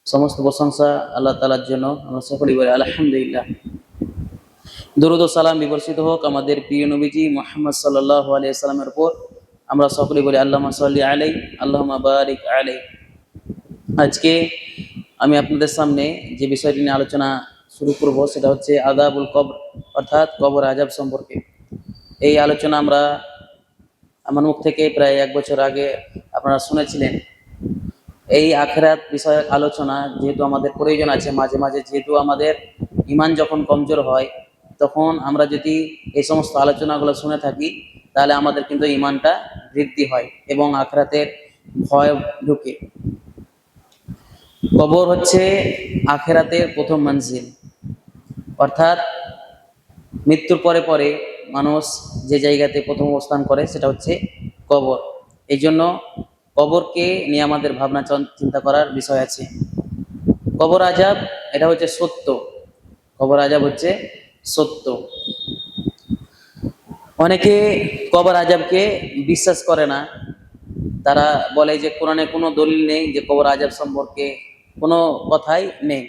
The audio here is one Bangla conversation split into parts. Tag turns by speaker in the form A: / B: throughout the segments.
A: সমস্ত প্রশংসা আল্লাহ তাআলার জন্য। আমরা সকলেই বলি আলহামদুলিল্লাহ। দরুদ ও সালাম বিবর্ষিত হোক আমাদের প্রিয় নবীজি মুহাম্মদ সাল্লাল্লাহু আলাইহি ওয়াসাল্লামের উপর। আমরা সকলেই বলি আল্লাহুম্মা সাল্লি আলাইহি আল্লাহুম্মা বারিক আলাইহি। আজকে আমি আপনাদের সামনে যে বিষয়টি নিয়ে আলোচনা শুরু করব সেটা হচ্ছে আযাবুল কবর, অর্থাৎ কবর আযাব সম্পর্কে। এই আলোচনা আমার মুখ থেকে প্রায় 1 বছর আগে আপনারা শুনেছিলেন। এই আখিরাত বিষয়ক আলোচনা যেহেতু আমাদের প্রয়োজন আছে, মাঝে মাঝে যেহেতু আমাদের ঈমান যখন কমজোর হয়, তখন আমরা যদি এই সমস্ত আলোচনাগুলো শুনে থাকি তাহলে আমাদের কিন্তু ঈমানটা বৃদ্ধি হয় এবং আখিরাতের ভয় ঢুকে। কবর হচ্ছে আখিরাতের প্রথম মঞ্জিল, অর্থাৎ মৃত্যুর পরে পরে মানুষ যে জায়গাতে প্রথম অবস্থান করে সেটা হচ্ছে কবর। এই জন্য কবরকে নিয়ে আমাদের ভাবনা চিন্তা করার বিষয় আছে। কবর আযাব এটা হচ্ছে সত্য, কবর আযাব হচ্ছে সত্য। অনেকে কবর আযাবকে বিশ্বাস করে না। তারা বলে যে কোরআনে কোনো দলিল নেই, যে কবর আযাব সম্পর্কে কোনো কথাই নেই।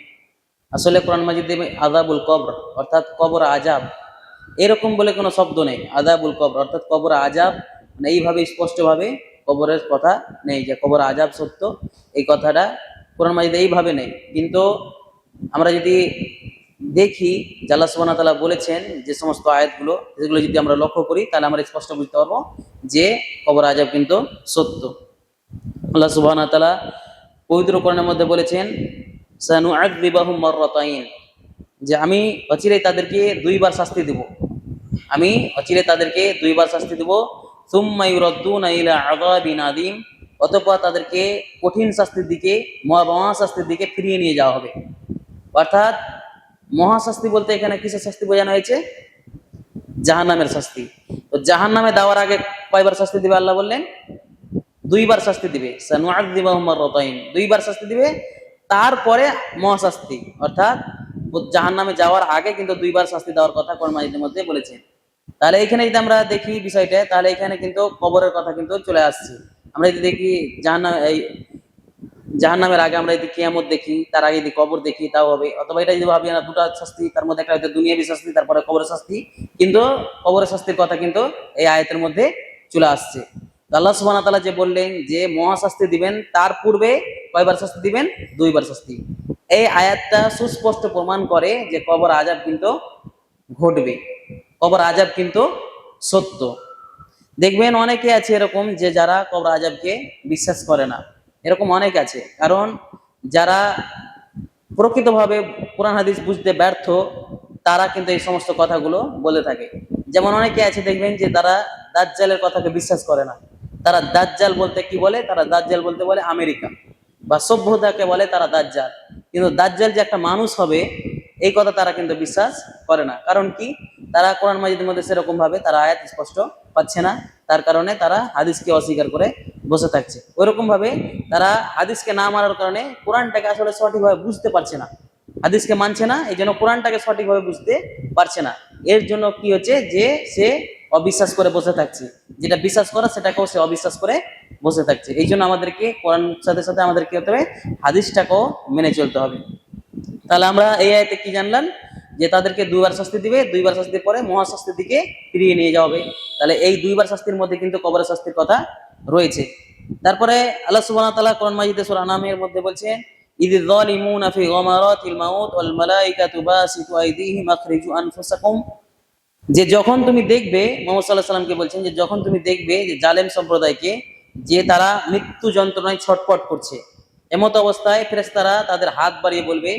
A: আসলে কোরআন মাজিদে আযাবুল কবর অর্থাৎ কবর আযাব এরকম বলে কোনো শব্দ নেই। আযাবুল কবর অর্থাৎ কবর আযাব মানে এইভাবে স্পষ্টভাবে কবরের কথা নেই, যে কবর আযাব সত্য এই কথাটা কোরআন মাজিদে এইভাবে নেই। কিন্তু আমরা যদি দেখি যে আল্লাহ সুবহানাহু ওয়া তাআলা বলেছেন যে সমস্ত আয়াতগুলো, যেগুলো যদি আমরা লক্ষ্য করি তাহলে আমরা স্পষ্ট বুঝতে পারবো যে কবর আযাব কিন্তু সত্য। আল্লাহ সুবহানাহু ওয়া তাআলা পবিত্র কোরআনের মধ্যে বলেছেন সানুআযযিবুহুম মাররাতাইন, যে আমি অচিরেই তাদেরকে 2 বার শাস্তি দেব, আমি অচিরেই তাদেরকে 2 বার শাস্তি দেব। সুম্মা ইউরাদ্দুনা ইলা আযাবিন আযীম, অতঃপর তাদেরকে কঠিন শাস্তির দিকে, মহাশাস্তির দিকে ফিরিয়ে নিয়ে যাওয়া হবে। অর্থাৎ মহাশাস্তি বলতে এখানে কিসের শাস্তি বোঝানো হয়েছে? জাহান্নামের শাস্তি। তো জাহান্নামে দেওয়ার আগে কয়বার শাস্তি দিবে আল্লাহ বললেন? 2 বার শাস্তি দিবে। সানুআযযিবুহুম মাররাতাইন, 2 বার শাস্তি দিবে, তারপরে মহাশাস্তি। অর্থাৎ জাহান্নামে যাওয়ার আগে কিন্তু 2 বার শাস্তি দেওয়ার কথা কোরআন মাজিদের মধ্যে বলেছেন। তাহলে এখানে যদি আমরা দেখি বিষয়টা, তাহলে এখানে কিন্তু কবরের কথা কিন্তু চলে আসছে। আমরা যদি দেখি জাহান্নামের আগে আমরা যদি কিয়ামত দেখি, তার আগে যদি কবর দেখি তাও হবে। অথবা এটা যদি ভাবি না দুটা শাস্তি, তার মধ্যে একটা হয়তো দুনিয়াবী শাস্তি তারপরে কবরের শাস্তি, কিন্তু কবরের শাস্তির কথা কিন্তু এই আয়াতের মধ্যে চলে আসছে। আল্লাহ সুবহানাহু ওয়া তাআলা যে বললেন যে মহাশাস্তি দিবেন, তার পূর্বে কয়বার শাস্তি দিবেন? 2 বার শাস্তি। এই আয়াতটা সুস্পষ্ট প্রমাণ করে যে কবর আযাব কিন্তু ঘটবে, কবর আযাব কিন্তু সত্য। দেখবেন অনেকে আছে এরকম যে যারা কবর আযাবকে বিশ্বাস করে না, এরকম অনেক আছে। কারণ যারা প্রকৃতভাবে কোরআন হাদিস বুঝতে ব্যর্থ, তারা কিন্তু এই সমস্ত কথাগুলো বলে থাকে। যেমন অনেকে আছে দেখবেন যে তারা দাজ্জালের কথাকে বিশ্বাস করে না। তারা দাজ্জাল বলতে কি বলে? তারা দাজ্জাল বলতে বলে আমেরিকা বা সভ্যতাকে বলে তারা দাজ্জাল। কিন্তু দাজ্জাল যে একটা মানুষ হবে এই কথা তারা কিন্তু বিশ্বাস করে না। কারণ কি? তারা কোরআন মাজিদের মধ্যে সেরকম ভাবে তারা আয়াত স্পষ্ট পাচ্ছে না, তার কারণে তারা হাদিসকে অস্বীকার করে বসে থাকছে। ওইরকম ভাবে তারা হাদিসকে না মানার কারণে কোরআনটাকে আসলে সঠিকভাবে বুঝতে পারছে না, হাদিসকে মানছে না, এই জন্য কোরআনটাকে সঠিকভাবে বুঝতে পারছে না। এর জন্য কি হচ্ছে যে সে অবিশ্বাস করে বসে থাকছে, যেটা বিশ্বাস করা সেটাকেও সে অবিশ্বাস করে বসে থাকছে। এই জন্য আমাদেরকে কোরআন সাথে সাথে আমাদের কি হতে হবে? হাদিসটাকেও মেনে চলতে হবে। তাহলে আমরা এই আয়াতে কি জানলাম? যে তাদেরকে 2 বার শাস্তি দিবে, 2 বার শাস্তির পরে মহাশাস্তির দিকে ফিরিয়ে নিয়ে যাওয়া হবে। তাহলে এই 2 বার শাস্তির মধ্যে কিন্তু কবরের শাস্তির কথা রয়েছে। তারপরে আল্লাহ সুবহানাহু ওয়া তাআলা কোরআন মাজিদে সূরা আনামের মধ্যে বলছেন ইযিয যালিমুনা ফি গামারাতিল মাউত ওয়াল মালাইকাতু বাসিতু আইদিহিম আখরিজু আনফুসাকুম, যে যখন তুমি দেখবে, মুহাম্মদ সাল্লাল্লাহু আলাইহি ওয়াসাল্লামকে বলছেন যে যখন তুমি দেখবে যে জালেম সম্প্রদায়কে, যে তারা মৃত্যু যন্ত্রণায় ছটফট করছে, এমত অবস্থায় ফেরেশতারা তাদের হাত বাড়িয়ে বলবে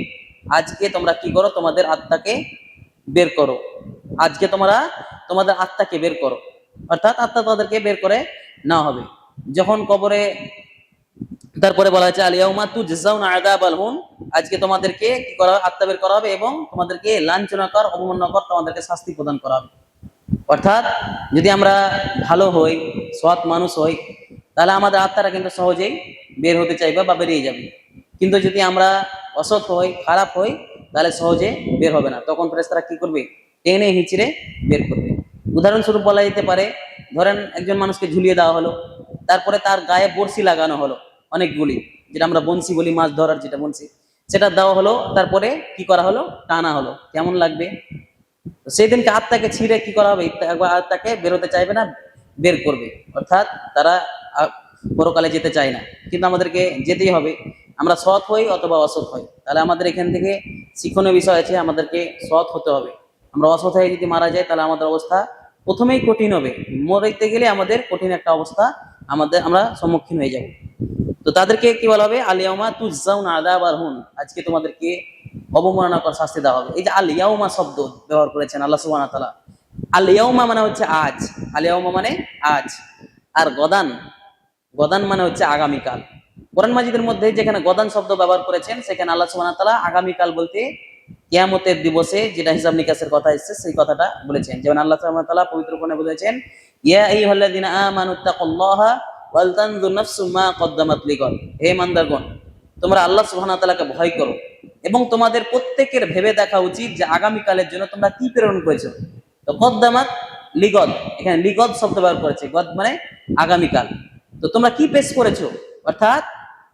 A: আজকে তোমরা কি করো? তোমাদের আত্মাকে বের করো, আজকে তোমরা তোমাদের আত্মাকে বের করো। অর্থাৎ আত্মা তাদেরকে বের করে নেওয়া হবে যখন কবরে। তারপরে বলা হয়েছে আলিয়াউমা তুজজাউনা আযাবাল হুন, আজকে তোমাদেরকে কি করা হবে? আত্মা বের করা হবে এবং তোমাদেরকে লাঞ্ছনাকর, অবমাননাকর তোমাদেরকে শাস্তি প্রদান করা হবে। অর্থাৎ যদি আমরা ভালো হই, সৎ মানুষ হই, তাহলে আমাদের আত্মারা কিন্তু সহজেই বের হতে চাইবে বা বেরিয়ে যাবে। কিন্তু যদি আমরা অসৎ হই, খারাপ হই, তাহলে সহজে বের হবে না। তখন ফেরেশতারা কি করবে? টেনে হিঁচড়ে বের করবে। উদাহরণস্বরূপ বলা যেতে পারে, ধরেন একজন মানুষকে ঝুলিয়ে দেওয়া হলো, তারপরে তার গায়ে বড়শি লাগানো হলো অনেকগুলি, যেটা আমরা বনশি বলি, মাছ ধরার যেটা বনশি। সেটা দেওয়া হলো, তারপরে কি করা হলো, টানা হলো, কেমন লাগবে? তো সেই দিনকে আত্মাকে ছিঁড়ে কি করা হবে, একবার আত্মাকে বেরোতে চাইবে না, বের করবে। অর্থাৎ তারা আহ, পরকালে যেতে চায় না, কিন্তু আমাদেরকে যেতেই হবে। আমরা সৎ হই অথবা অসৎ হই, তাহলে আমাদের এখান থেকে শিক্ষণীয় বিষয় আছে, আমাদেরকে সৎ হতে হবে। আমরা অসৎ হয়ে যদি মারা যাই তাহলে আমাদের অবস্থা প্রথমেই কঠিন হবে, মরতে গেলে আমাদের কঠিন একটা অবস্থা আমরা সম্মুখীন হয়ে যাব। তো তাদেরকে কি বলা হবে, আলিয়াউমা তুজাউনা আযাবার হুন, আজকে তোমাদেরকে অবমাননাকর শাস্তি দেওয়া হবে। এই যে আল ইয়াউমা শব্দ ব্যবহার করেছেন আল্লাহ সুবহানাহু ওয়া তাআলা, আল ইয়াউমা মানে হচ্ছে আজ, আল ইয়াউমা মানে আজ, আর গদান, গদান মানে হচ্ছে আগামীকাল। কোরআন মাজিদের মধ্যে যেখানে গদান শব্দ ব্যবহার করেছেন সেখানে আল্লাহ সুবহানাহু ওয়া তাআলা আগামীকাল বলতে কিয়ামতের দিবসে যেটা হিসাব নিকাশের কথা এসেছে সেই কথাটা বলেছেন। যেমন আল্লাহ সুবহানাহু ওয়া তাআলা পবিত্র কোরআনে বলেছেন, ইয়া আইয়ুহাল্লাযিনা আমানুত্তাকুল্লাহা ওয়াল তানজুর নাফসুম মা কদ্দামাত লিগাদ, হে ইমানদারগণ তোমরা আল্লাহ সুবহানাহু ওয়া তাআলাকে ভয় করো এবং তোমাদের প্রত্যেকের ভেবে দেখা উচিত যে আগামীকালের জন্য তোমরা কি প্রেরণ করেছো। তো কদ্দামাত লিগদ, এখানে লিগদ শব্দ ব্যবহার করেছে, গদ মানে আগামীকাল। তো তোমরা কি পেশ করেছো, অর্থাৎ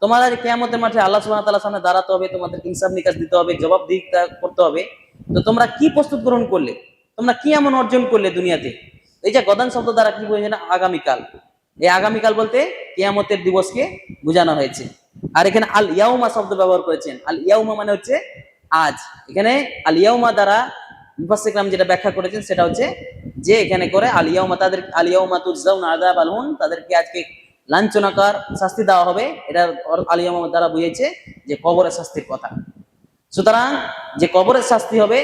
A: তোমাদের কিয়ামতের মাঠে আল্লাহ সুবহানাহু ওয়া তাআলার সামনে দাঁড়াতে হবে, তোমাদের হিসাব নিকাশ দিতে হবে, জবাবদিহিতা করতে হবে। তো তোমরা কি প্রস্তুত গ্রহণ করলে, তোমরা কি এমন অর্জন করলে দুনিয়াতে। এই যে গদান শব্দ দ্বারা কি বোঝায় না, আগামীকাল। এই আগামীকাল বলতে কিয়ামতের দিবসকে বোঝানো হয়েছে। আর এখানে আল ইয়াউমা শব্দ ব্যবহার করেছেন, আল ইয়াউমা মানে হচ্ছে আজ। এখানে আল ইয়াউমা দ্বারা মুফাসসিরগণ যেটা ব্যাখ্যা করেছেন সেটা হচ্ছে যে এখানে করে আল ইয়াউমা, তাদের আল ইয়াউমা তুজাউনা আযাবাল হুন, তাদেরকে আজকে লাঞ্ছনাকার শাস্তি দেওয়া হবে। এটা আল ইয়াউমা দ্বারা বুঝিয়েছে যে কবরের শাস্তির কথা। সুতরাং যে কবরের শাস্তি হবে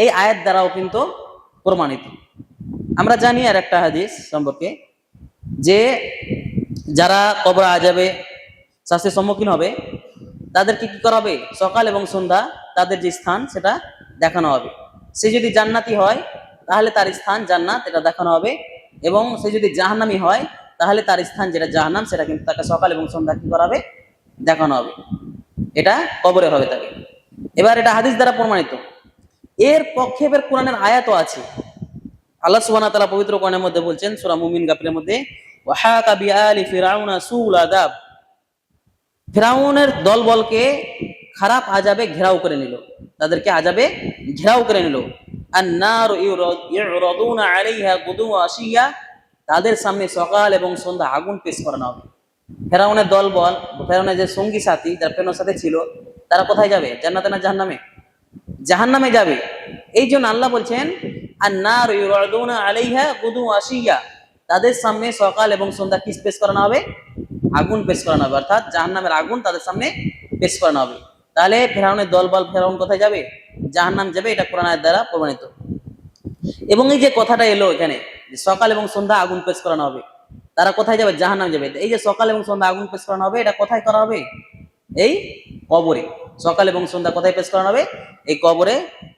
A: এই আয়াত দ্বারাও কিন্তু প্রমাণিত। আমরা জানি আর একটা হাদিস সম্পর্কে যে যারা কবর আযাবে শাস্তির সম্মুখীন হবে তাদেরকে কি করা হবে, সকাল এবং সন্ধ্যা তাদের যে স্থান সেটা দেখানো হবে। সে যদি জান্নাতি হয় তাহলে তার স্থান জান্নাত, এটা দেখানো হবে। এবং সে যদি জাহান্নামী হয় তাহলে তার স্থান যেটা জাহান্নাম সেটা কিন্তু তাকে সকাল এবং সন্ধ্যা কি করা হবে, দেখানো হবে। এটা কবরে হবে তাকে। এবার এটা হাদিস দ্বারা প্রমাণিত। এর পক্ষে এবার কোরআনের আয়াতও আছে। আল্লাহ সুবহানাহু ওয়া তাআলা পবিত্র কোরআনের মধ্যে বলছেন সূরা মুমিন গাফিরের মধ্যে, ওয়াহাকা বিআলি ফিরাউনা সুউল আযাব, ফিরাউনের দলবলকে খারাপ আযাবে ঘেরাও করে নিল, তাদেরকে আযাবে ঘেরাও করে নিল। আন-নারু ইউরাদুনা আলাইহা গুদুওয়া ওয়া আশিয়া, তাদের সামনে সকাল এবং সন্ধ্যা আগুন পেশ করানো হবে। ফেরাউনের দলবল, ফেরাউনের যে সঙ্গী সাথী যারা ফেরাউনের সাথে ছিল তারা কোথায় যাবে, জান্নাতে না জাহান্নামে? জাহান্নামে যাবে। এই জন্য আল্লাহ বলছেন আন-নারু ইউরাদুনা আলাইহা গুদুওয়া ওয়া আশিয়া, তাদের সামনে সকাল এবং সন্ধ্যা কি পেশ করানো হবে, আগুন পেশ করানো হবে, অর্থাৎ জাহান্নামের আগুন তাদের সামনে পেশ করানো হবে। তাহলে ফেরাউনের দলবল, ফেরাউন কোথায় যাবে, জাহান্নাম যাবে। এটা কোরআন আয়াত দ্বারা প্রমাণিত। এবং এই যে কথাটা এলো এখানে যে সকাল এবং সন্ধ্যা আগুন পেশ করানো হবে, তারা কোথায় যাবে, জাহান্নাম যাবে। এই যে সকাল এবং সন্ধ্যা আগুন পেশ করানো হবে, এটা কোথায় করা হবে, এই কবরে। সকাল এবং সন্ধ্যা কোথায় পেশ করানো হবে, এই কবরে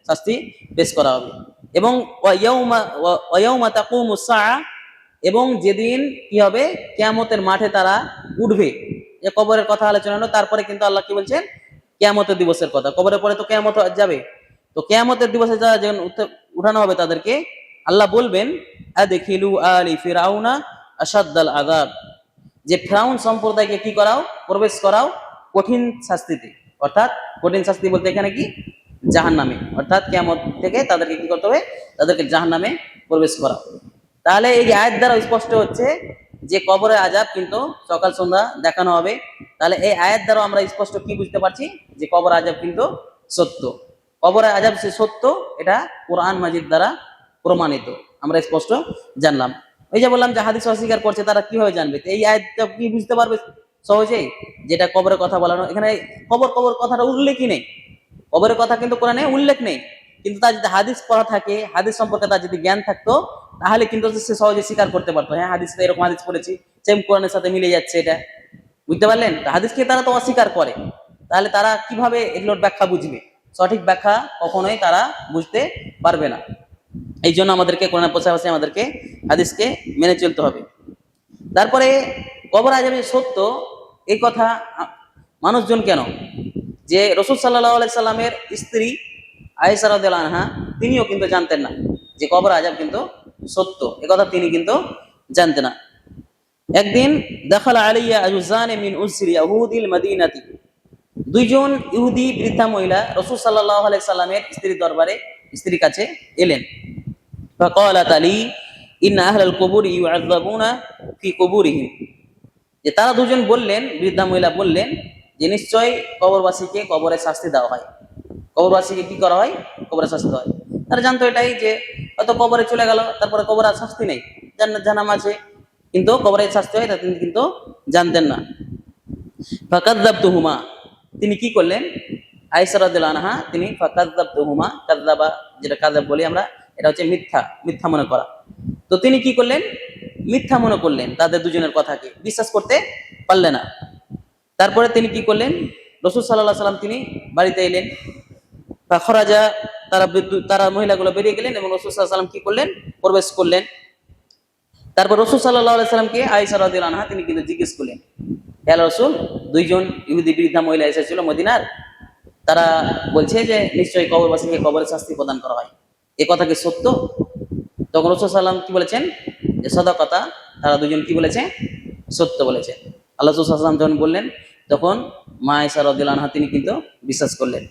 A: শাস্তি পেশ করা হবে। এবং ওয়ায়াউমা তাকুমুস সাআ, এবং যেদিন কি হবে, কিয়ামতের মাঠে তারা উঠবে। যে কবরের কথা আলোচনা হলো, তারপরে কিন্তু আল্লাহ কি বলছেন, কিয়ামতের দিবসের কথা। কবরের পরে তো কিয়ামত যাবে, তো কিয়ামতের দিবসে যারা যখন উঠানো হবে তাদেরকে আল্লাহ বলবেন আদখিলু আলি ফিরাউনা আশাদ্দাল আযাব, যে ফিরাউন সম্প্রদায়কে কি করাও, প্রবেশ করাও কঠিন শাস্তিতে। অর্থাৎ কঠিন শাস্তি বলতে এখানে কি, জাহান্নামে। অর্থাৎ কিয়ামত থেকে তাদেরকে কি করতে হবে, তাদেরকে জাহান্নামে প্রবেশ করা। তাহলে এই আয়াত দ্বারা স্পষ্ট হচ্ছে যে কবরের আযাব কিন্তু সকাল সন্ধ্যা দেখানো হবে। তাহলে এই আয়াত দ্বারা আমরা স্পষ্ট কি বুঝতে পারছি, যে কবর আযাব কিন্তু সত্য, কবরের আযাব সে সত্য, এটা কোরআন মাজিদ দ্বারা প্রমাণিত, আমরা স্পষ্ট জানলাম। ওই যে বললাম যে হাদিস অস্বীকার করছে তারা কিভাবে জানবে, এই আয়াতটা কি বুঝতে পারবে সহজেই, যেটা কবরের কথা বলানো। এখানে কবর কবর কথাটা উল্লেখই নেই, কবরের কথা কিন্তু কোরআনে উল্লেখ নেই। কিন্তু তার যদি হাদিস পড়া থাকে, হাদিস সম্পর্কে তার যদি জ্ঞান থাকতো তাহলে কিন্তু সে সহজে স্বীকার করতে পারতো, হ্যাঁ হাদিসে এরকম হাদিস পড়েছি, সেম কোরআনের সাথে মিলে যাচ্ছে, এটা বুঝতে পারলেন। হাদিসকে তারা তো অস্বীকার করে, তাহলে তারা কিভাবে এগুলোর ব্যাখ্যা বুঝবে, সঠিক ব্যাখ্যা কখনোই তারা বুঝতে পারবে না। এই জন্য আমাদেরকে কোরআনের পাশাপাশি আমাদেরকে হাদিসকে মেনে চলতে হবে। তারপরে কবর আযাব সত্য এই কথা মানুষজন কেন, যে রাসূল সাল্লাল্লাহু আলাইহি সাল্লামের স্ত্রী আয়েশা রাদিয়াল্লাহু আনহা তিনিও কিন্তু জানতেন না যে কবর আযাব কিন্তু সত্য, একথা তিনি কিন্তু জানতেন না। একদিন দাখালা আলাইয়া আজুজান মিন উসরি ইয়াহুদিল মদিনাতি, দুইজন ইহুদি বৃদ্ধা মহিলা রাসূল সাল্লাল্লাহু আলাইহি সাল্লামের স্ত্রীর কাছে এলেন। ফাকালাত আলী ইন্না আহলাল কুবুরি ইউআযাবুনা ফি কুবুরিহিম, যে তারা দুজন বললেন, বৃদ্ধা মহিলা বললেন যে নিশ্চয় কবরবাসীকে কবরে শাস্তি দেওয়া হয়। কবরবাসীকে কি করা হয়? কবরে শাস্তি দেওয়া হয়। তারা জানতো এটাই যে হয়তো কবরে চলে গেল, তারপরে কবরে আর শাস্তি নেই, জান্নাত জাহান্নাম আছে, কিন্তু কবরে শাস্তি হয় তা তিনি কিন্তু জানতেন না। ফাকাযযাবতুহুমা, তিনি কি করলেন? আয়েশা রাদিয়াল্লাহু আনহা তিনি ফাকাযযাবতুহুমা, কাযযাবা যেটা কাযাব বলি আমরা, এটা হচ্ছে মিথ্যা মনে করা। তো তিনি কি করলেন? মিথ্যা মনে করলেন, তাদের দুজনের কথাকে বিশ্বাস করতে পারলেন না। তারপরে তিনি কি করলেন? রাসূল সাল্লাল্লাহু আলাইহি সাল্লাম তিনি বাড়িতে এলেন। ফাখরাজা, তারা মহিলাগুলো বেরিয়ে গেলেন এবং রাসূল সাল্লাল্লাহু আলাইহি সাল্লাম কি করলেন? প্রবেশ করলেন। তারপর রাসূল সাল্লাল্লাহু আলাইহি সাল্লামকে আয়েশা রাদিয়াল্লাহু আনহা তিনি কিন্তু জিজ্ঞেস করলেন, হে আল্লাহর রাসূল, দুইজন ইহুদি বৃদ্ধা মহিলা এসেছিল মদিনার, তারা বলছে যে নিশ্চয়ই কবরবাসীকে কবরে শাস্তি প্রদান করা হয়, এ কথা কি সত্য? তখন রাসূল সাল্লাল্লাহু আলাইহি সাল্লাম কি বলেছেন? যে সদাকতা, তারা দুজন কি বলেছে? সত্য বলেছে। আল্লাহ রাসূল সাল্লাল্লাহু আলাইহি সাল্লাম যখন বললেন, তখন মা আয়েশা রাদিয়াল্লাহু আনহা তিনি কিন্তু বিশ্বাস করলেন।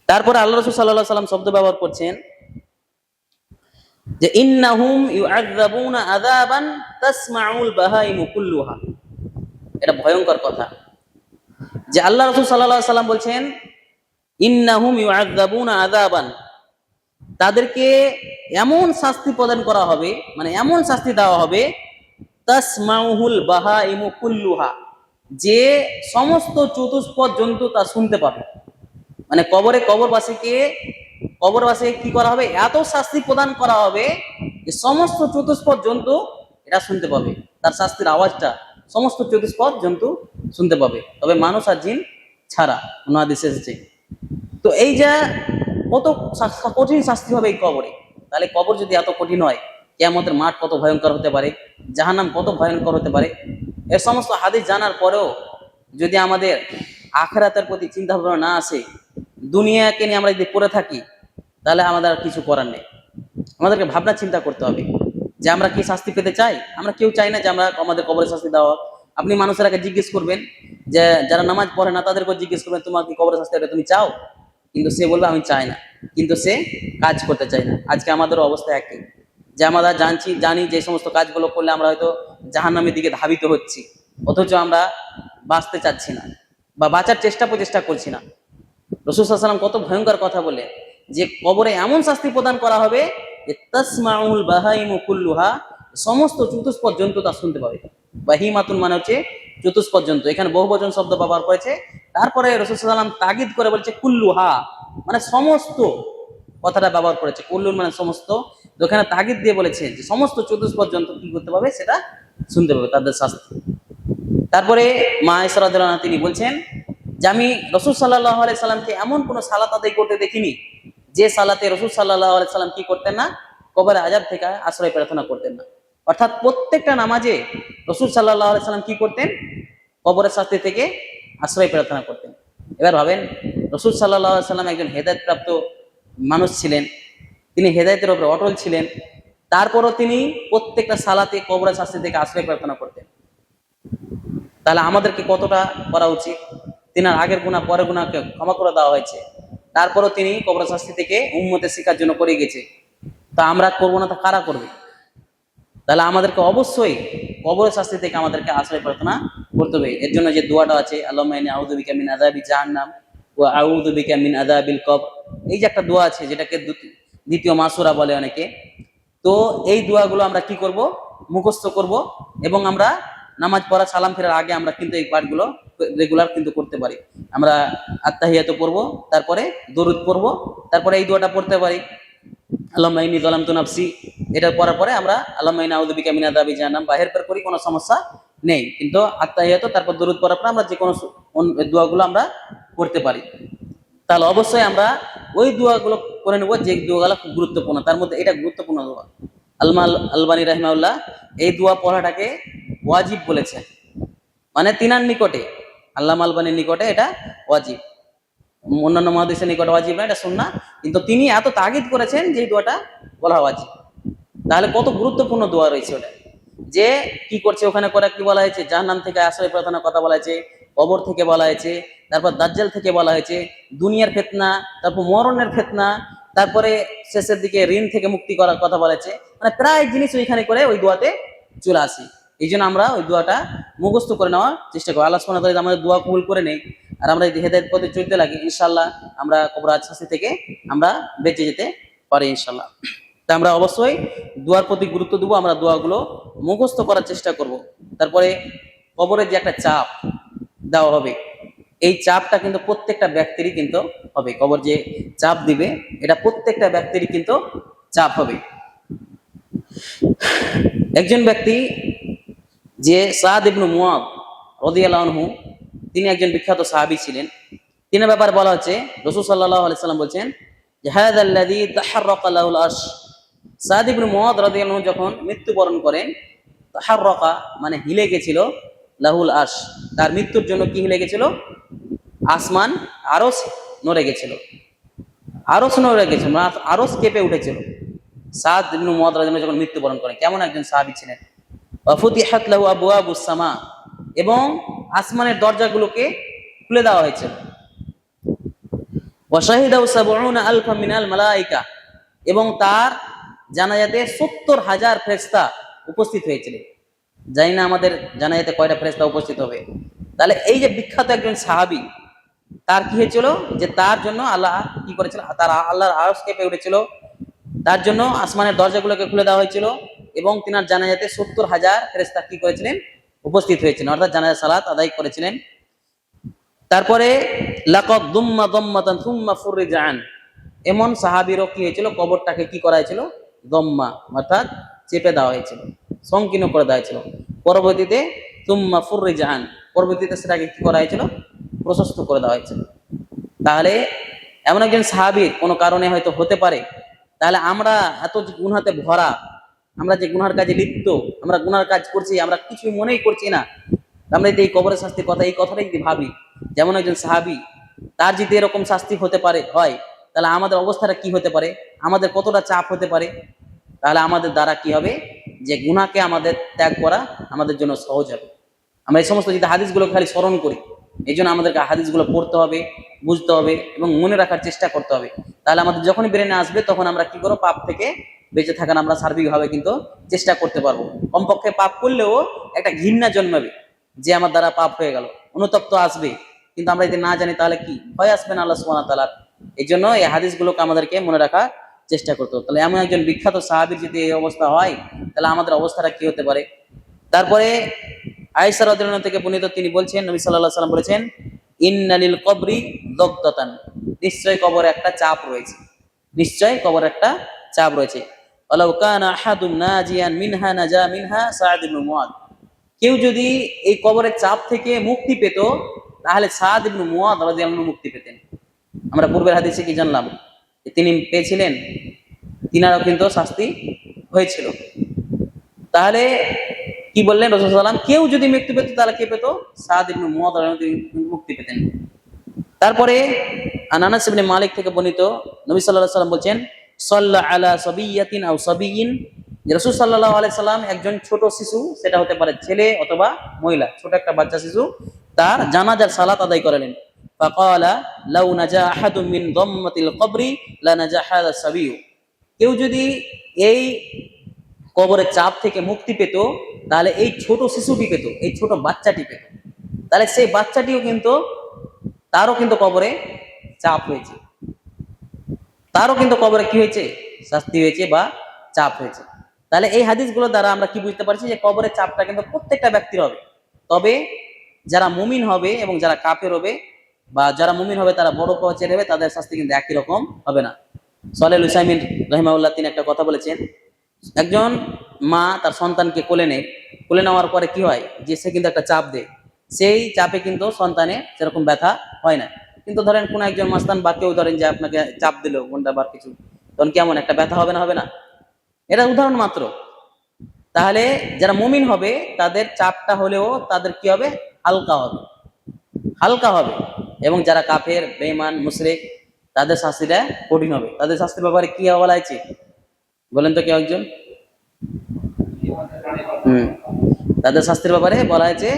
A: তারপরে আল্লাহ রাসূল সাল্লাল্লাহু আলাইহি সাল্লাম শব্দ ব্যবহার করছেন যে ইন্নাহুম ইউআযাবুনা আযাবান তাসমাউল বাহাইমু কুল্লুহা। এটা ভয়ঙ্কর কথা, যে আল্লাহ রাসূল সাল্লাল্লাহু আলাইহি সাল্লাম বলছেন ইন্নাহুম ইউআযাবুনা আযাবান, তাদেরকে এমন শাস্তি প্রদান করা হবে, মানে এমন শাস্তি দেওয়া হবে, তাসমাউহুল বাহাইমু কুল্লুহা, যে সমস্ত চতুষ্পদ জন্তু তা শুনতে পাবে। মানে কবরবাসীকে কি করা হবে? এত শাস্তি প্রদান করা হবে যে সমস্ত চতুষ্পদ জন্তু এটা শুনতে পাবে, তার শাস্তির আওয়াজটা সমস্ত চতুষ্পদ জন্তু শুনতে পাবে, তবে মানুষ আর জিন ছাড়া। অন্য হাদিসে এসেছে। তো এই যে কত কঠিন শাস্তি হবে এই কবরে, তাহলে কবর যদি এত কঠিন হয়, কিয়ামতের মাঠ কত ভয়ঙ্কর হতে পারে, জাহান্নাম কত ভয়ঙ্কর হতে পারে। এর সমস্ত হাদিস জানার পরেও যদি আমাদের আখিরাতের প্রতি চিন্তা ভাবনা না আসে, দুনিয়াকে নিয়ে আমরা যদি পড়ে থাকি, তাহলে আমাদের আর কিছু করার নেই। আমাদেরকে ভাবনা চিন্তা করতে হবে যে আমরা কি শাস্তি পেতে চাই। আমরা কেউ চাই না যে আমরা আমাদের কবরে শাস্তি দেওয়া। আপনি মানুষের আগে জিজ্ঞেস করবেন, যে যারা নামাজ পড়ে না তাদেরকে জিজ্ঞেস করবেন তোমার কি কবরে শাস্তি হবে, তুমি চাও? কিন্তু সে বলবে আমি চাই না, কিন্তু সে কাজ করতে চায় না। আজকে আমাদের অবস্থা একই, যে আমরা জানি যে সমস্ত কাজগুলো করলে আমরা হয়তো জাহান্নামের দিকে ধাবিত হচ্ছি, অথচ আমরা বাঁচতে চাচ্ছি না বা বাঁচার প্রচেষ্টা করছি না। রাসূল সাল্লাল্লাহু আলাইহি ওয়াসাল্লাম কত ভয়ঙ্কর কথা বলে, যে কবরে এমন শাস্তি প্রদান করা হবে যে তাসমাউল বাহাইমু কুল্লুহা, সমস্ত চতুষ্পদ জন্তু তা শুনতে পাবে। বাহিমাতুন মানে হচ্ছে চতুষ্পদ জন্তু, এখানে বহুবচন শব্দ ব্যবহার করেছে। তারপরে রাসূল সাল্লাল্লাহু আলাইহি ওয়াসাল্লাম তাগিদ করে বলছে কুল্লুহা, মানে সমস্ত কথাটা ব্যবহার করেছে। কুল্লুন মানে সমস্ত, তো এখানে তাগিদ দিয়ে বলেছে যে সমস্ত চতুষ্পদ জন্তু কি করতে পাবে? সেটা শুনতে পাবে, তাদের শাস্তি। তারপরে মা আয়েশা রাদিয়াল্লাহু আনহা তিনি বলছেন যে আমি রাসূল সাল্লাল্লাহু আলাইহি সাল্লামকে এমন কোন সালাত আদায় করতে দেখিনি যে সালাতে রাসূল সাল্লাল্লাহু আলাইহি সাল্লাম কি করতেন না? কবরের আযাব থেকে আশ্রয় প্রার্থনা করতেন না। অর্থাৎ প্রত্যেকটা নামাজে রাসূল সাল্লাল্লাহু আলাইহি সাল্লাম কি করতেন? কবরের শাস্তি থেকে আশ্রয় প্রার্থনা করতেন। এবার ভাবেন, রাসূল সাল্লাল্লাহু আলাইহি সাল্লাম একজন হেদায়েতপ্রাপ্ত মানুষ ছিলেন, তিনি হেদায়েতের উপরে অটল ছিলেন, তারপরও তিনি প্রত্যেকটা সালাতে কবরের শাস্তি থেকে আশ্রয় প্রার্থনা করতেন। তাহলে আমাদেরকে কতটা করা উচিত? তিনার আগের গুনাহ পরের গুনাহকে ক্ষমা করে দেওয়া হয়েছে, তারপরও তিনি কবর শাস্তি থেকে উম্মতের শিক্ষার জন্য করে গেছে। তা আমরা করবো না, তা কারা করবে? তাহলে আমাদেরকে অবশ্যই কবরের শাস্তি থেকে আমাদেরকে আশ্রয় প্রার্থনা করতে হবে। এর জন্য যে দোয়াটা আছে, আল্লাহুম্মা ইন্নী আউযু বিকা মিন আযাবি জাহান্নাম ওয়া আউযু বিকা মিন আযাবিল কবর, এই যে একটা দোয়া আছে যেটাকে দ্বিতীয় মাসুরা বলে অনেকে। তো এই দোয়াগুলো আমরা কি করব? মুখস্থ করব, এবং আমরা নামাজ পড়া সালাম ফেরার আগে আমরা কিন্তু এই পাঠগুলো রেগুলার কিন্তু করতে পারি। আমরা আত্তাহিয়াতু পড়বো, তারপরে দরুদ পড়বো, তারপরে এই দোয়াটা পড়তে পারি, আল্লাহুম্মা ইন্নী যালামতু নাফসি। এটা পড়ার পরে আমরা আল্লাহুম্মা ইন্নী আউযু বিকা মিন আযাবি জাহান্নাম বাহির পর করি, কোনো সমস্যা নেই। কিন্তু আত্তাহিয়াতু তারপর দরুদ পড়ার পর আমরা যে কোনো দোয়াগুলো আমরা করতে পারি। তাহলে অবশ্যই আমরা ওই দোয়াগুলো করে নেব যে দোয়াগুলো খুব গুরুত্বপূর্ণ। তার মধ্যে এটা গুরুত্বপূর্ণ দোয়া। আলবানী রাহিমাহুল্লাহ এই দোয়া পড়াটাকে ওয়াজিব বলেছেন, মানে তিনার নিকটে, আল্লামা আলবানীর নিকটে এটা ওয়াজিব। অন্যান্য মুহাদ্দিসের নিকটে ওয়াজিব না, এটা সুন্নাহ, কিন্তু তিনি এত তাগিদ করেছেন যে এই দোয়াটা বলা ওয়াজিব। তাহলে কত গুরুত্বপূর্ণ দোয়া রয়েছে ওটা, যে কি করছে ওখানে করে কি বলা হয়েছে? জাহান্নাম থেকে আশ্রয় প্রার্থনার কথা বলা হয়েছে, কবর থেকে বলা হয়েছে, তারপর দাজ্জাল থেকে বলা হয়েছে, দুনিয়ার ফিতনা, তারপর মরণের ফিতনা, তারপরে শেষের দিকে ঋণ থেকে মুক্তি করার কথা বলেছে। মানে প্রায় জিনিস ওইখানে করে ওই দোয়াতে চলে আসি। এই জন্য আমরা ওই দোয়াটা মুখস্থ করে নেওয়ার চেষ্টা করি। আল্লাহ সুবহানাহু ওয়া তাআলা আমাদের দোয়া কবুল করে নেই, আর আমরা যদি হেদায়েত পথে চলতে লাগি, ইনশাআল্লাহ আমরা কবরের শাস্তি থেকে আমরা বেঁচে যেতে পারি ইনশাআল্লাহ। তা আমরা অবশ্যই দোয়ার প্রতি গুরুত্ব দেবো, আমরা দোয়াগুলো মুখস্থ করার চেষ্টা করব। তারপরে কবরের যে একটা চাপ দেওয়া হবে, এই চাপটা কিন্তু প্রত্যেকটা ব্যক্তিরই কিন্তু হবে। কবর যে চাপ দিবে, এটা প্রত্যেকটা ব্যক্তিরই কিন্তু চাপ হবে। একজন ব্যক্তি যে সাদ ইবনে মুআদ রাদিয়াল্লাহু আনহু, তিনি একজন বিখ্যাত সাহাবী ছিলেন। তিনের ব্যাপারে বলা হচ্ছে, রাসূল সাল্লাল্লাহু আলাইহি সাল্লাম বলছেন যে হাযাল্লাযী তাহাররাকা লাহুল আরশ। সাদ ইবনে মুআদ রাদিয়াল্লাহু আনহু যখন মৃত্যুবরণ করেন, তাহাররাকা মানে হিলে গেছিল, লাহুল আরশ, তার মৃত্যুর জন্য কি হিলে গেছিল? আসমান, আরশ নড়ে গেছিল, আরশ নড়ে গেছিল, আরশ কেঁপে উঠেছিল সাদ ইবনে মুআদ রাদিয়াল্লাহু আনহু যখন মৃত্যুবরণ করেন। কেমন একজন সাহাবী ছিলেন! ওয়া ফুতিহাত লাহু আবওয়াবুস সামা, এবং আসমানের দরজাগুলোকে খুলে দেওয়া হয়েছিল। ওয়া শাহিদাহু ৭০ আলফা মিনাল মালায়েকা, এবং তার জানাজাতে ৭০,০০০ ফেরেশতা উপস্থিত হয়েছিল। জানি না আমাদের জানাজাতে কয়টা ফেরেশতা উপস্থিত হবে। তাহলে এই যে বিখ্যাত একজন সাহাবী, তার কি হয়েছিল যে তার জন্য আল্লাহ কি করেছিল? তার আল্লাহর আরশ কেঁপে উঠেছিল, তার জন্য আসমানের দরজাগুলোকে খুলে দেওয়া হয়েছিল, এবং তিনার জানাজাতে ৭০,০০০ ফেরেশতা কি করেছিলেন? উপস্থিত হয়েছিলেন, অর্থাৎ জানাজা সালাত আদায় করেছিলেন। তারপরে লাকাদ দুম্মা দাম্মাতান সুম্মা ফুররিজা আন, এমন সাহাবীরও কি হয়েছিল? কবরটাকে কি করা হয়েছিল? দম্মা, অর্থাৎ চেপে দেওয়া হয়েছিল, সংকীর্ণ করে দেওয়া হয়েছিল। পরবর্তীতে সুম্মা ফুররিজা আন, পরবর্তীতে সেটাকে কি করা হয়েছিল? প্রশস্ত করে দেওয়া হয়েছিল। তাহলে এমন একজন সাহাবীর কোনো কারণে হয়তো হতে পারে, তাহলে আমরা এত গুনাহতে ভরা, আমরা যে গুনার কাজে লিপ্ত, আমরা গুনার কাজ করছি, আমরা কিছু মনেই করছি না, আমরা যদি এই কবরের শাস্তির কথা, এই কথাটাই যদি ভাবি, যেমন একজন সাহাবী, তার যদি এরকম শাস্তি হতে পারে হয়, তাহলে আমাদের অবস্থাটা কি হতে পারে, আমাদের কতটা চাপ হতে পারে। তাহলে আমাদের দ্বারা কি হবে? যে গুনাহকে আমাদের ত্যাগ করা আমাদের জন্য সহজ হবে। আমরা এই সমস্ত যদি হাদিসগুলো খালি স্মরণ করি, এই জন্য আমাদেরকে হাদিসগুলো পড়তে হবে, বুঝতে হবে, এবং মনে রাখার চেষ্টা করতে হবে। তাহলে আমাদের যখনই ব্রেনে আসবে, তখন আমরা কি করবো? পাপ থেকে বেঁচে থাকার আমরা সার্বিকভাবে কিন্তু চেষ্টা করতে পারবো। কমপক্ষে পাপ করলেও একটা ঘৃণা জন্মাবে যে আমার দ্বারা পাপ হয়ে গেল, অনুতপ্ত আসবে। কিন্তু আমরা যদি না জানি, তাহলে কি ভয় আসবে না আল্লাহ সুবহানাহু ওয়া তাআলার। এই জন্য এই হাদিসগুলোকে আমাদেরকে মনে রাখার চেষ্টা করতে হবে। তাহলে এমন একজন বিখ্যাত সাহাবীর যদি এই অবস্থা হয়, তাহলে আমাদের অবস্থাটা কি হতে পারে। তারপরে আয়েশা রাদিয়াল্লাহু আনহা থেকে বর্ণিত, তিনি বলছেন, নবী সাল্লাল্লাহু আলাইহি ওয়াসাল্লাম বলেছেন, ইন্নালিল কবরি দগদাতান, নিশ্চয় কবরে একটা চাপ রয়েছে, নিশ্চয় কবরে একটা চাপ রয়েছে। ওয়ালাউ কানা আহাদুন নাজিয়ান মিনহা নাজা মিনহা সাদ ইবনে মুআদ, কেউ যদি এই কবরের চাপ থেকে মুক্তি পেত, তাহলে সাদ ইবনে মুআদ রাদিয়াল্লাহু আনহু মুক্তি পেতেন। আমরা পূর্বের হাদিসে কি জানলাম? তিনি পেয়েছিলেন, তিনারও কিন্তু শাস্তি হয়েছিল। তাহলে কি বললেন রাসূল সাল্লাল্লাহু আলাইহি ওয়াসাল্লাম? কেউ যদি মুক্তি পেত, তাহলে কে পেত? সাদ ইবনে মুআদ রাদিয়াল্লাহু আনহু মুক্তি পেতেন। তারপরে আনাস ইবনে মালিক থেকে বর্ণিত, নবী সাল্লাল্লাহু আলাইহি ওয়াসাল্লাম বলেন, সাল্লা আলা সাবিয়্যাতিন আও সাবিয়্যিন, রাসূল সাল্লাল্লাহু আলাইহি সাল্লাম একজন ছোট শিশু, সেটা হতে পারে ছেলে অথবা মহিলা, ছোট একটা বাচ্চা শিশু, তার জানাজার সালাত আদায় করালেন। ফাকালা লাউ নাজা আহাদুম মিন দাম্মাতিল কবরি লা নাজা হাযা সাবিয়্যু, কেউ যদি এই কবরের চাপ থেকে মুক্তি পেত, তাহলে এই ছোট শিশুটি পেত, এই ছোট বাচ্চাটি পেত। তাহলে সেই বাচ্চাটিও কিন্তু, তারও কিন্তু কবরে চাপ হয়েছে, তারও কিন্তু কবরে কি হয়েছে? শাস্তি হয়েছে বা চাপ হয়েছে। তাহলে এই হাদিসগুলো দ্বারা আমরা কি বুঝতে পারছি? যে কবরের চাপটা কিন্তু প্রত্যেকটা ব্যক্তির হবে, তবে যারা মুমিন হবে এবং যারা কাফের হবে, বা যারা মুমিন হবে তারা বড় পর্যায়ে হবে, তাদের শাস্তি কিন্তু একই রকম হবে না। সালেহ আল উসাইমিন রাহিমাহুল্লাহ তিনি একটা কথা বলেছেন, একজন মা তার সন্তানকে কোলে নেয়, কোলে নেওয়ার পরে কি হয়? যে সে কিন্তু একটা চাপ দেয়, সেই চাপে কিন্তু সন্তানে সেরকম ব্যথা হয় না। কিন্তু ধরেন কোন একজন মাস্তান বা কেউ ধরেন যে আপনাকে চাপ দিল কোনটা বা কিছু, তখন কেমন একটা ব্যথা হবে না? হবে না? এটা উদাহরণ মাত্র। তাহলে যারা মুমিন হবে, তাদের চাপটা হলেও তাদের কি হবে? হালকা হবে, হালকা হবে। এবং যারা কাফের, বেঈমান, মুশরিক, তাদের শাস্তিটা কঠিন হবে। তাদের শাস্তির ব্যাপারে কি বলা হয়েছে বলেন তো কেউ একজন? তাদের শাস্তির ব্যাপারে বলা হয়েছে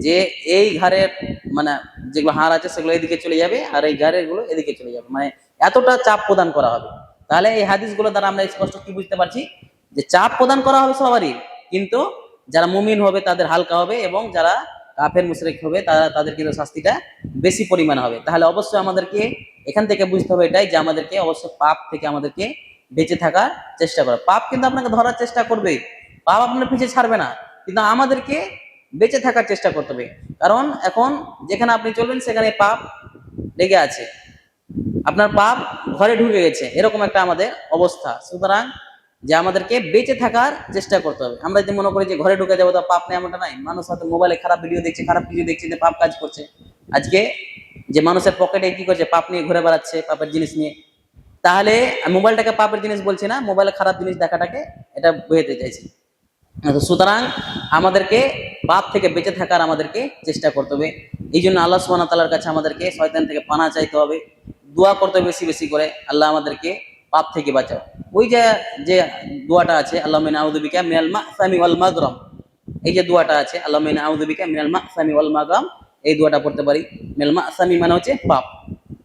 A: যে এই ঘরের মানে যেগুলো হাড় আছে সেগুলো এদিকে চলে যাবে, আর এই ঘাড়ের গুলো এদিকে চলে যাবে, মানে এতটা চাপ প্রদান করা হবে। তাহলে এই হাদিসগুলো দ্বারা আমরা স্পষ্ট কি বুঝতে পারছি, যে চাপ প্রদান করা হবে সবারই, কিন্তু যারা মুমিন হবে তাদের হালকা হবে, এবং যারা কাফের মুশরিক হবে তাদের কিন্তু শাস্তিটা বেশি পরিমাণে হবে। তাহলে অবশ্যই আমাদেরকে এখান থেকে বুঝতে হবে এটাই, যে আমাদেরকে অবশ্যই পাপ থেকে আমাদেরকে বেঁচে থাকার চেষ্টা করা। পাপ কিন্তু আপনাকে ধরার চেষ্টা করবে, পাপ আপনার পিছিয়ে ছাড়বে না, কিন্তু আমাদেরকে বেঁচে থাকার চেষ্টা করতে হবে। কারণ এখন যেখানে আপনি চলবেন সেখানে পাপ লেগে আছে, আপনার পাপ ঘরে ঢুকে গেছে, এরকম একটা আমাদের অবস্থা। সুতরাং যে আমাদেরকে বেঁচে থাকার চেষ্টা করতে হবে। আমরা যদি মনে করি যে ঘরে ঢুকে যাবো তো পাপ নেই, এমনটা নাই। মানুষ হয়তো মোবাইলে খারাপ ভিডিও দেখছে, খারাপ কিছু দেখছে, যে পাপ কাজ করছে। আজকে যে মানুষের পকেটে কি করছে, পাপ নিয়ে ঘুরে বেড়াচ্ছে, পাপের জিনিস নিয়ে। তাহলে মোবাইলটাকে পাপের জিনিস বলছি না, মোবাইলে খারাপ জিনিস দেখাটাকে এটা বোঝাতে চাইছি। সুতরাং আমাদেরকে পাপ থেকে বেঁচে থাকার আমাদেরকে চেষ্টা করতে হবে। এই জন্য আল্লাহ সুবহানাহু ওয়া তাআলার কাছে আমাদেরকে শয়তান থেকে পানাহ চাইতে হবে, দোয়া করতে হবে বেশি বেশি করে, আল্লাহ আমাদেরকে পাপ থেকে বাঁচাও। ওই যে যে দোয়াটা আছে, আল্লাহুম্মা ইন্নী আউযু বিকা মিনাল মা'সামি ওয়াল মাগরাম, এই যে দোয়াটা আছে, আল্লাহুম্মা ইন্নী আউযু বিকা মিনাল মা'সামি ওয়াল মাগরাম, এই দোয়াটা পড়তে পারি। মিনাল মা'সামি মানে হচ্ছে পাপ,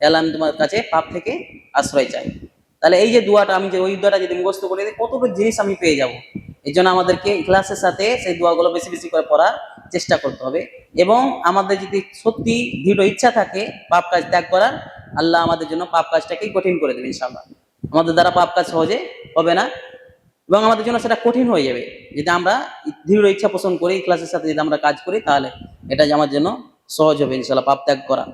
A: আল্লাহ আমি তোমার কাছে পাপ থেকে আশ্রয় চাই। তাহলে এই যে দোয়াটা, আমি যে ওই দোয়াটা যদি মুখস্থ করে দিই, কতটা জিনিস আমি পেয়ে যাব। এই জন্য আমাদেরকে ইখলাসের সাথে সেই দোয়াগুলো বেশি বেশি করে পড়ার চেষ্টা করতে হবে। এবং আমাদের যদি সত্যি দৃঢ় ইচ্ছা থাকে পাপ কাজ ত্যাগ করার, আল্লাহ আমাদের জন্য পাপ কাজটাকেই কঠিন করে দেবে ইনশাআল্লাহ। আমাদের দ্বারা পাপ কাজ সহজে হবে না, এবং আমাদের জন্য সেটা কঠিন হয়ে যাবে। যদি আমরা দৃঢ় ইচ্ছা পোষণ করি, ইখলাসের সাথে যদি আমরা কাজ করি, তাহলে এটা যে আমার জন্য সহজ হবে ইনশাআল্লাহ পাপ ত্যাগ করা।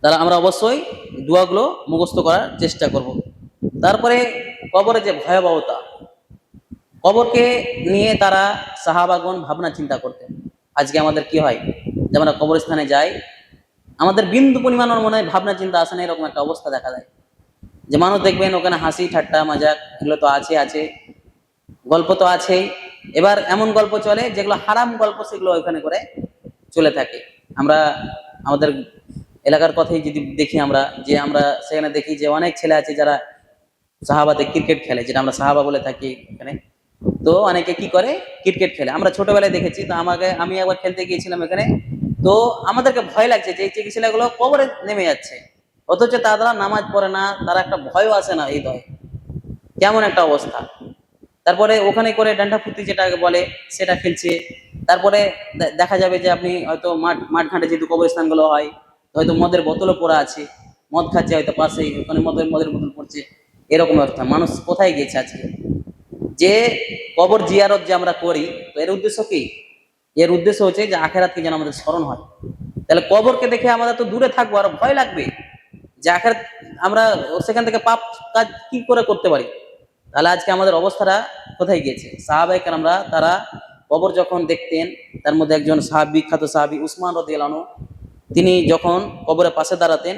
A: তাহলে আমরা অবশ্যই দোয়াগুলো মুখস্থ করার চেষ্টা করব। তারপরে কবরে যে ভয়াবহতা, কবরকে নিয়ে তারা সাহাবাগণ ভাবনা চিন্তা করতেন। আজকে আমাদের কি হয়, যে আমরা কবরস্থানে যাই, আমাদের বিন্দু পরিমাণ মনে হয় ভাবনা চিন্তা আসে না, এরকম একটা অবস্থা দেখা যায়। যে মানুষ দেখবেন ওখানে হাসি ঠাট্টা মজাক এগুলো তো আছে, গল্প তো আছেই। এবার এমন গল্প চলে যেগুলো হারাম গল্প, সেগুলো ওইখানে করে চলে থাকে। আমরা আমাদের এলাকার কথাই যদি দেখি, আমরা সেখানে দেখি যে অনেক ছেলে আছে যারা সাহাবাতে ক্রিকেট খেলে, যেটা আমরা সাহাবা বলে থাকি এখানে। তো অনেকে কি করে, ক্রিকেট খেলে। আমরা ছোটবেলায় দেখেছি, তো আমি একবার খেলতে গিয়েছিলাম এখানে। তো আমাদেরকে ভয় লাগছে যে এই ছেলেগুলো কবরে নেমে যাচ্ছে, অথচ তারা নামাজ পড়ে না, তারা একটা ভয়ও আসে না হৃদয়ে, কেমন একটা অবস্থা। তারপরে ওখানে করে ডান্ডা ফুটি যেটা বলে সেটা খেলছে। তারপরে দেখা যাবে যে আপনি হয়তো মাঠ ঘাটে যেহেতু কবরস্থানগুলো হয়, হয়তো মদের বোতলও পড়া আছে, মদ খাচ্ছে হয়তো পাশেই, ওখানে মদের বোতল পড়ছে। এরকম অবস্থা। মানুষ কোথায় গিয়েছে আজকে? যে কবর জিয়ারত যে আমরা করি, তো এর উদ্দেশ্য কি? এর উদ্দেশ্য হচ্ছে যে আখেরাতকে যেন আমাদের স্মরণ হয়। তাহলে কবরকে দেখে আমাদের তো দূরে থাকবো, আর ভয় লাগবে যে আখেরাত আমরা সেখান থেকে পাপ কাজ কি করে করতে পারি। তাহলে আজকে আমাদের অবস্থাটা কোথায় গিয়েছে? সাহাবায়ে কেরামরা তারা কবর যখন দেখতেন, তার মধ্যে একজন বিখ্যাত সাহাবী উসমান রাদিয়াল্লাহু আনহু, তিনি যখন কবরের পাশে দাঁড়াতেন,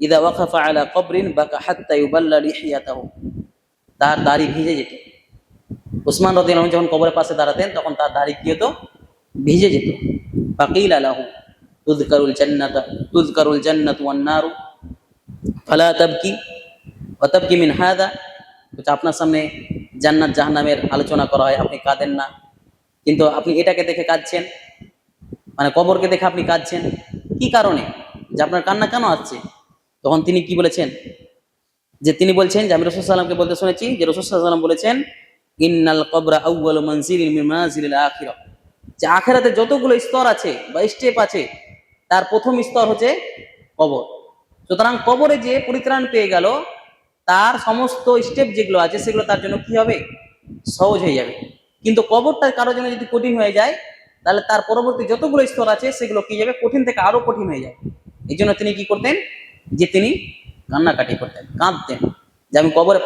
A: ইদা ওয়াকাফা আলা কবরিন বাকা হাত্তা ইউবাল্লা লিহিয়াতাহু, তার দাড়ি ভিজে যেত। উসমান রাদিয়াল্লাহু আনহু যখন কবরের পাশে দাঁড়াতেন, তখন তার দাড়ি কি হতো? ভিজে যেত। ফাকিলা লাহু তুযকারুল জান্নাতু ওয়ান নারু ফালা তাবকি ওয়া তাবকি মিন হাদা, আপনার সামনে জান্নাত জাহান্নামের আলোচনা করা হয়, আপনি কাঁদেন না, কিন্তু আপনি এটাকে দেখে কাঁদছেন, মানে কবরকে দেখে আপনি কাঁদছেন। কি কারণে? যে আপনার কান্না কেন আসছে? তখন তিনি কি বলেছেন? যে তিনি বলছেন যে আমি রাসূল সাল্লাল্লাহু আলাইহি ওয়াসাল্লামকে বলতে শুনেছি যে রাসূল সাল্লাল্লাহু আলাইহি ওয়াসাল্লাম বলেছেন, ইন্নাল কবরা আউয়ালু মানজিলিন মিন মানাজিলিল আখিরাহ, যে আখিরাতে যতগুলো স্তর আছে বা স্টেপ আছে, তার প্রথম স্তর হচ্ছে কবর। সুতরাং কবরে যে পরিত্রাণ পেয়ে গেল, তার সমস্ত স্টেপ যেগুলো আছে সেগুলো তার জন্য কি হবে? সহজ হয়ে যাবে। কিন্তু কবরটা কারোর জন্য যদি কঠিন হয়ে যায়, তাহলে তার পরবর্তী যতগুলো স্তর আছে সেগুলো কি যাবে? কঠিন থেকে আরো কঠিন হয়ে যাবে। এই জন্য তিনি কি করতেন? যে তিনি কান্নাকাটি করতেন, কাঁদতেন যে আমি কবরে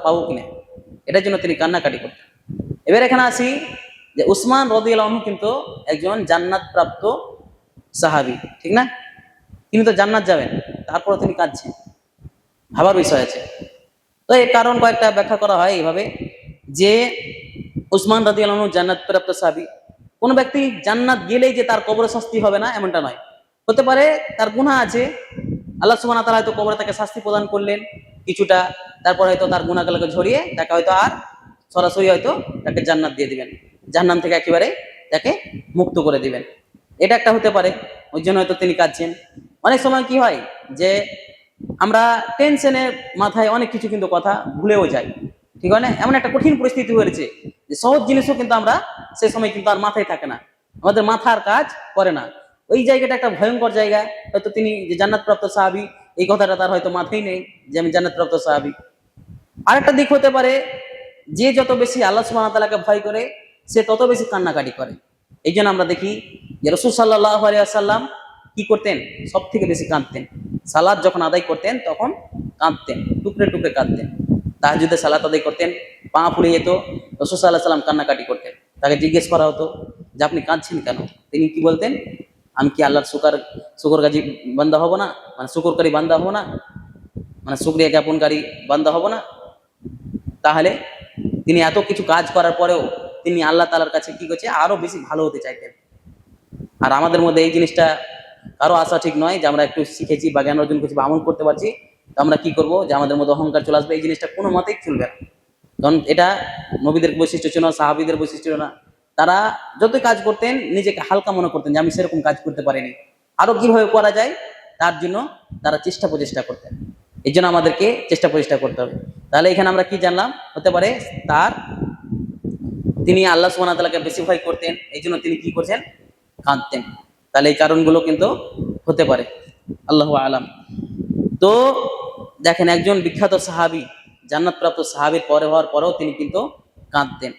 A: পাবো কিনা, এটার জন্য তিনি কান্নাকাটি করতেন। এবার এখানে আসি যে উসমান রাদিয়াল্লাহু আনহু কিন্তু একজন জান্নাত প্রাপ্ত সাহাবী, ঠিক না? তিনি তো জান্নাত যাবেন, তারপরে তিনি কাঁদছেন, ভাবার বিষয় আছে। তো এই কারণ কয়েকটা ব্যাখ্যা করা হয় এইভাবে, যে উসমান রাদিয়াল্লাহু আনহু জান্নাত প্রাপ্ত সাহাবী। কোন ব্যক্তি জান্নাত গেলেই যে তার কবরে শাস্তি হবে না, এমনটা নয়। হতে পারে তার গুনাহ আছে, আল্লাহ সুবহানাহু ওয়া তাআলা হয়তো কবরে তাকে শাস্তি প্রদান করলেন কিছুটা, তারপর হয়তো তার গুনাহগুলোকে ঝরিয়ে তাকে হয়তো আর সরাসরি হয়তো তাকে জান্নাত দিয়ে দিবেন, জাহান্নাম থেকে একেবারে তাকে মুক্ত করে দিবেন। এটা একটা হতে পারে। ওই জন্য হয়তো তিনি কাঁদছেন। অনেক সময় কি হয় যে আমরা টেনশনের মাথায় অনেক কিছু কিন্তু কথা ভুলেও যাই, ঠিক হয় না? এমন একটা কঠিন পরিস্থিতি হয়েছে যে সহজ জিনিসও কিন্তু আমরা সে সময় কিন্তু আর মাথায় থাকে না, আমাদের মাথার কাজ করে না। ওই জায়গাটা একটা ভয়ঙ্কর জায়গা। হয়তো তিনি যে জান্নাতপ্রাপ্ত সাহাবী, এই কথাটা তার হয়তো মাথায় নেই যে আমি জান্নাতপ্রাপ্ত সাহাবী। আরেকটা দিক হতে পারে, যে যত বেশি আল্লাহ সুবহানাহু ওয়া তাআলাকে ভয় করে সে তত বেশি কান্নাকাটি করে। এই জন্য আমরা দেখি যে রাসূল সাল্লাল্লাহু আলাইহি ওয়াসাল্লাম কি করতেন, সব থেকে বেশি কাঁদতেন। সালাত যখন আদায় করতেন তখন কাঁদতেন, টুকরে টুকরে কাঁদতেন। তাহাজ্জুদে সালাত আদায় করতেন, পা ফুলে যেত, রাসূল সাল্লাল্লাহু আলাইহি সাল্লাম কান্নাকাটি করতেন। তাকে জিজ্ঞেস করা হতো যে আপনি কাঁদছেন কেন? তিনি কি বলতেন? আমি কি আল্লাহর শুকরগাজি বান্দা হব না, মানে শুকরকারী বান্দা হব না, মানে শুকরিয়া জ্ঞাপনকারী বান্দা হব না? তাহলে তিনি এত কিছু কাজ করার পরেও তিনি আল্লাহ তাআলার কাছে কি করছে, আরো বেশি ভালো হতে চাইতেন। আর আমাদের মধ্যে এই জিনিসটা কারো আসা ঠিক নয় যে আমরা একটু শিখেছি বা জ্ঞান অর্জন করছি বা আমল করতে পারছি, তো আমরা কি করব যে আমাদের মধ্যে অহংকার চলে আসবে। এই জিনিসটা কোনো মতেই চলবে না, কারণ এটা নবীদের বৈশিষ্ট্য ছিল না, সাহাবীদের বৈশিষ্ট্য ছিল না। তারা যতই কাজ করতেন নিজেকে হালকা মনে করতেন যে আমি সেরকম কাজ করতে পারিনি, আরো কিভাবে করা যায় তার জন্য তারা চেষ্টা প্রচেষ্টা করতেন। এই জন্য আমাদেরকে চেষ্টা প্রচেষ্টা করতে হবে। তাহলে এখানে আমরা কি জানলাম, হতে পারে তিনি আল্লাহ সুবহানাহু ওয়া তাআলাকে বেশি ভয় করতেন, এই জন্য তিনি কি করছেন, কাঁদতেন। তাহলে এই কারণগুলো কিন্তু হতে পারে, আল্লাহু আলাম। তো দেখেন, একজন বিখ্যাত সাহাবী, জান্নাতপ্রাপ্ত সাহাবীর পরে হওয়ার পরেও তিনি কিন্তু কাঁদতেন।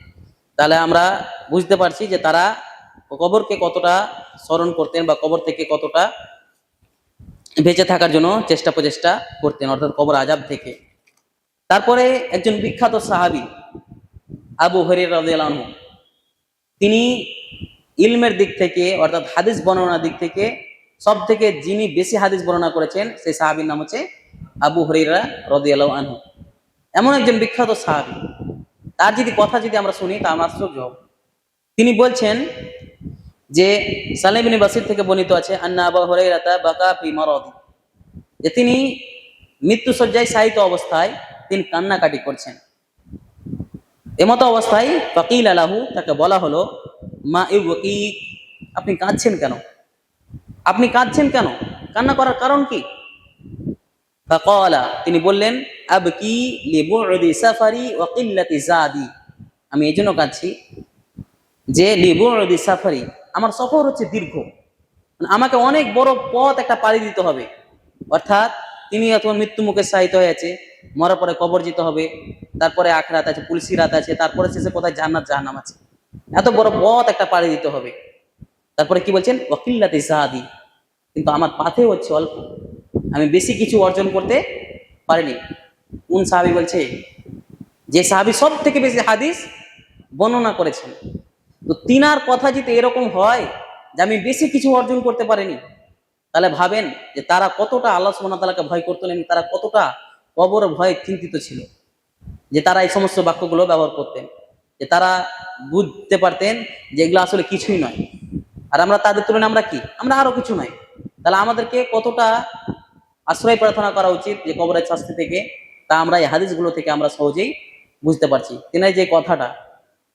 A: তাহলে আমরা বুঝতে পারছি যে তারা কবরকে কতটা স্মরণ করতেন বা কবর থেকে কতটা বেঁচে থাকার জন্য চেষ্টা প্রচেষ্টা করতেন, অর্থাৎ কবর আযাব থেকে। তারপরে একজন বিখ্যাত সাহাবী আবু হুরায়রা রাদিয়াল্লাহু আনহু, তিনি ইলমের দিক থেকে অর্থাৎ হাদিস বর্ণনার দিক থেকে সব থেকে যিনি বেশি হাদিস বর্ণনা করেছেন সেই সাহাবীর নাম হচ্ছে আবু হুরায়রা রাদিয়াল্লাহু আনহু। এমন একজন বিখ্যাত সাহাবী, তার কথা যদি আমরা শুনি তা আমরা আশ্চর্য হব। তিনি বলছেন যে সালেম ইবনে বাসির থেকে বর্ণিত আছে আন্না আবু হুরায়রা বাকা ফি মারাদি, যে তিনি মৃত্যুশয্যায় শায়িত অবস্থায় তিনি কান্নাকাটি করছেন। এমতো অবস্থায় ফাকিল আলাহু, তাকে বলা হলো মা ইউবকি, আপনি কাঁদছেন কেন? আপনি কাঁদছেন কেন? কান্না করার কারণ কি? ফাকালা, তিনি বললেন আবকি লিবুদি সাফারি ওয়া কিল্লাতি জাদি, আমি এই জন্য কাঁদছি যে লিবুদি সাফারি, আমার সফর হচ্ছে দীর্ঘ, আমাকে অনেক বড় পথ একটা পাড়ি দিতে হবে। অর্থাৎ তিনি এখন মৃত্যু মুখে শায়িত হয়েছে, মরার পরে কবর যেতে হবে, তারপরে আখিরাত আছে, পুলসিরাত আছে, তারপরে শেষে কোথায় জান্নাত জাহান্নাম আছে, এত বড় পথ একটা পাড়ি দিতে হবে। তারপরে কি বলছেন, ওয়াকিল্লাতি জাদি, কিন্তু আমার পাথে হচ্ছে অল্প, আমি বেশি কিছু অর্জন করতে পারিনি। কোন সাহাবী বলছে? যে সাহাবী সব থেকে বেশি হাদিস বর্ণনা করেছেন। তো তিনার কথা যদি এরকম হয় যে আমি বেশি কিছু অর্জন করতে পারিনি, তাহলে ভাবেন যে তারা কতটা আল্লাহ সুবহানাহু ওয়া তাআলাকে ভয় করতেন, তারা কতটা কবর ভয়ে চিন্তিত ছিল, যে তারা এই সমস্ত বাক্যগুলো ব্যবহার করতেন, যে তারা বুঝতে পারতেন যে এগুলো আসলে কিছুই নয়। আর আমরা তাদের তুলনায় আমরা কি, আমরা আরো কিছু নয়। তাহলে আমাদেরকে কতটা আশ্রয় প্রার্থনা করা উচিত যে কবরের শাস্তি থেকে, তা আমরা এই হাদিসগুলো থেকে আমরা সহজেই বুঝতে পারছি। তিনি যে কথাটা,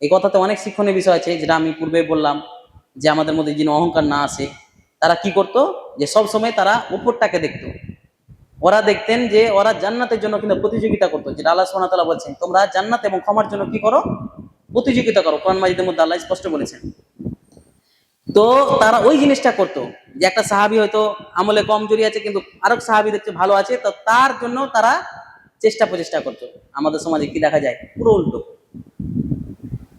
A: এই কথাতে অনেক শিক্ষণীয় বিষয় আছে, যেটা আমি পূর্বে বললাম যে আমাদের মধ্যে যিনি অহংকার না আসে, তারা কি করতো, যে সব সময় তারা উপরটাকে দেখতো। ওরা দেখতেন যে ওরা জান্নাতের জন্য কিন্তু প্রতিযোগিতা করতো, যেটা আল্লাহ সুবহানাহু ওয়া তাআলা বলছেন তোমরা জান্নাত এবং ক্ষমার জন্য কি করো, প্রতিযোগিতা করো। কোরআন মাজিদের মধ্যে আল্লাহ স্পষ্ট বলেছেন। তো তারা ওই জিনিসটা করতো যে একটা সাহাবী হয়তো আমলে কমজোরি আছে কিন্তু আরেক সাহাবী দেখতে ভালো আছে, তো তার জন্য তারা চেষ্টা প্রচেষ্টা করতো। আমাদের সমাজে কি দেখা যায়, পুরো উল্টো।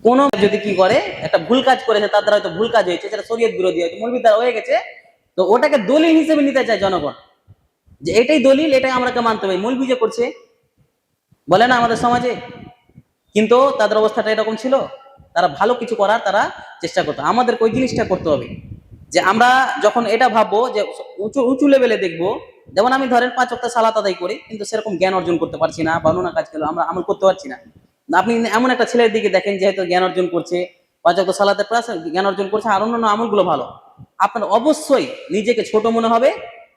A: কোন যদি কি করে, একটা ভুল কাজ করেছে, তার দ্বারা হয়তো ভুল কাজ হয়েছে, সেটা শরীয়ত বিরোধী হয়তো মৌলবীর দ্বারা হয়ে গেছে, তো ওটাকে দলিল হিসেবে নিতে চায় জনগণ, যে এটাই দলিল, এটাই আমাকে মানতে হবে। মৌলবী যে করছে বলে না আমাদের সমাজে, কিন্তু তাদের অবস্থাটা এরকম ছিল, তারা ভালো কিছু করার তারা চেষ্টা করতো। আমাদের ওই জিনিসটা করতে হবে যে আমরা যখন এটা ভাববো যে উঁচু উঁচু লেভেলে দেখবো, যেমন আমি ধরেন 5 ওয়াক্ত সালাত আদায় করি কিন্তু সেরকম জ্ঞান অর্জন করতে পারছি না, বা অন্য কাজ করলে আমরা আমল করতে পারছি না। আপনি এমন একটা ছেলের দিকে দেখেন যে হয়তো জ্ঞান অর্জন করছে, 5 ওয়াক্ত সালাতের প্লাস জ্ঞান অর্জন করছে, আর অন্যান্য আমলগুলো ভালো, আপনার অবশ্যই নিজেকে ছোট মনে হবে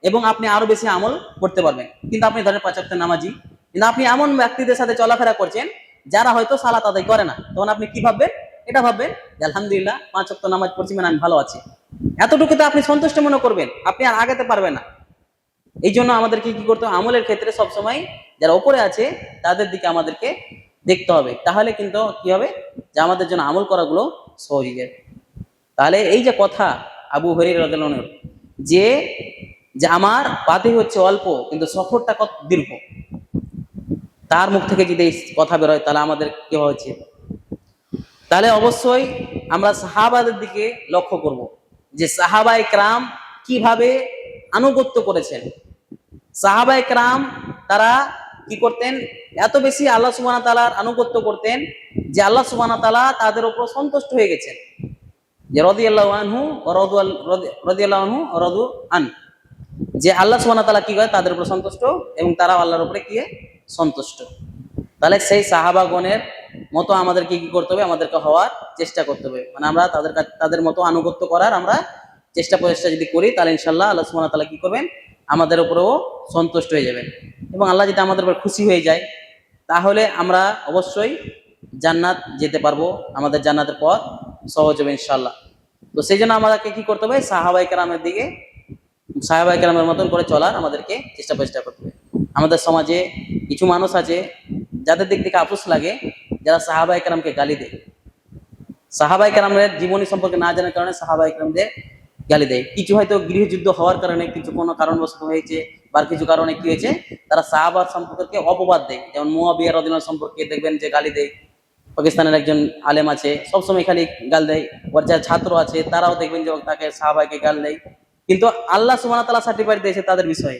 A: এবং আপনি আরো বেশি আমল করতে পারবেন। কিন্তু আপনি ধরেন 5 ওয়াক্ত নামাজি, কিন্তু আপনি এমন ব্যক্তিদের সাথে চলাফেরা করছেন যারা হয়তো সালাত আদায় করে না, তখন আপনি কি ভাববেন, এটা ভাববেন যে আলহামদুলিল্লাহ 5 ওয়াক্ত নামাজ পড়ছি, মানে আমি ভালো আছি। এতটুকুতে আপনি সন্তুষ্ট মনে করবেন, আপনি আর আগাতে পারবেন না। এই জন্য আমাদেরকে কি করতে হবে, আমলের ক্ষেত্রে সবসময় যারা উপরে আছে তাদের দিকে আমাদেরকে দেখতে হবে, তাহলে কিন্তু কি হবে যে আমাদের জন্য আমল করাগুলো সহজ হয়ে যাবে। তাহলে এই যে কথা আবু হুরায়রা রাদিয়াল্লাহু আনহু যে যে আমার পাতে হচ্ছে অল্প কিন্তু সফরটা কত দীর্ঘ, তার মুখ থেকে যদি এই কথা বেরোয় তাহলে আমাদের কি হচ্ছে, তাহলে অবশ্যই আমরা সাহাবাদের দিকে লক্ষ্য করব যে সাহাবায়ে কেরাম কিভাবে আনুগত্য করেছেন। সাহাবায়ে কেরাম তারা কি করতেন, এত বেশি আল্লাহ সুবহানাহু ওয়া তাআলার আনুগত্য করতেন যে আল্লাহ সুবহানাহু ওয়া তাআলা তাদের উপর সন্তুষ্ট হয়ে গেছেন, যে রাদিয়াল্লাহু আনহু ওয়া রাদিয়াল্লাহু আনহু ওয়া রাদু আন, যে আল্লাহ সুবহানাহু ওয়া তাআলা কি করে তাদের উপর সন্তুষ্ট এবং তারা আল্লাহর উপরে কি সন্তুষ্ট। তাহলে সেই সাহাবাগণের মতো আমাদেরকে কি করতে হবে, আমাদেরকে হওয়ার চেষ্টা করতে হবে, মানে আমরা তাদের মতো আনুগত্য করার আমরা চেষ্টা প্রচেষ্টা যদি করি তাহলে ইনশাআল্লাহ আল্লাহ সুবহানাহু ওয়া তাআলা কি করবেন, আমাদের উপরেও সন্তুষ্ট হয়ে যাবেন। এবং আল্লাহ যদি আমাদের উপর খুশি হয়ে যায় তাহলে আমরা অবশ্যই জান্নাত যেতে পারবো, আমাদের জান্নাতের পথ সহজ হবে ইনশাআল্লাহ। তো সেই জন্য আমাদেরকে কি করতে হবে, সাহাবায়ে কেরামের দিকে, সাহাবায়ে কেরামের মতন করে চলার আমাদেরকে চেষ্টা প্রচেষ্টা করতে হবে। আমাদের সমাজে কিছু মানুষ আছে যাদের দিক থেকে আফসোস লাগে, যারা সাহাবায়ে কেরামকে গালি দেয়, সাহাবায়ে কেরামের জীবনী সম্পর্কে না জানার কারণে সাহাবায়ে কেরামদের গালি দেয়। কিছু হয়তো গৃহযুদ্ধ হওয়ার কারণে, কিছু কোনো কারণবশত হয়েছে বা কিছু কারণে কি হয়েছে, তারা সাহাবার সম্পর্কে অপবাদ দেয়। যেমন মুয়াবিয়া রাদিয়াল্লাহু আনহু সম্পর্কে দেখবেন যে গালি দেয়, পাকিস্তানের একজন আলেম আছে সবসময় খালি গাল দেয়, ওর যারা ছাত্র আছে তারাও দেখবেন যে তাকে সাহাবাকে গাল দেয়। কিন্তু আল্লাহ সুবহানাহু ওয়া তাআলা সার্টিফাইড দিয়েছে তাদের বিষয়ে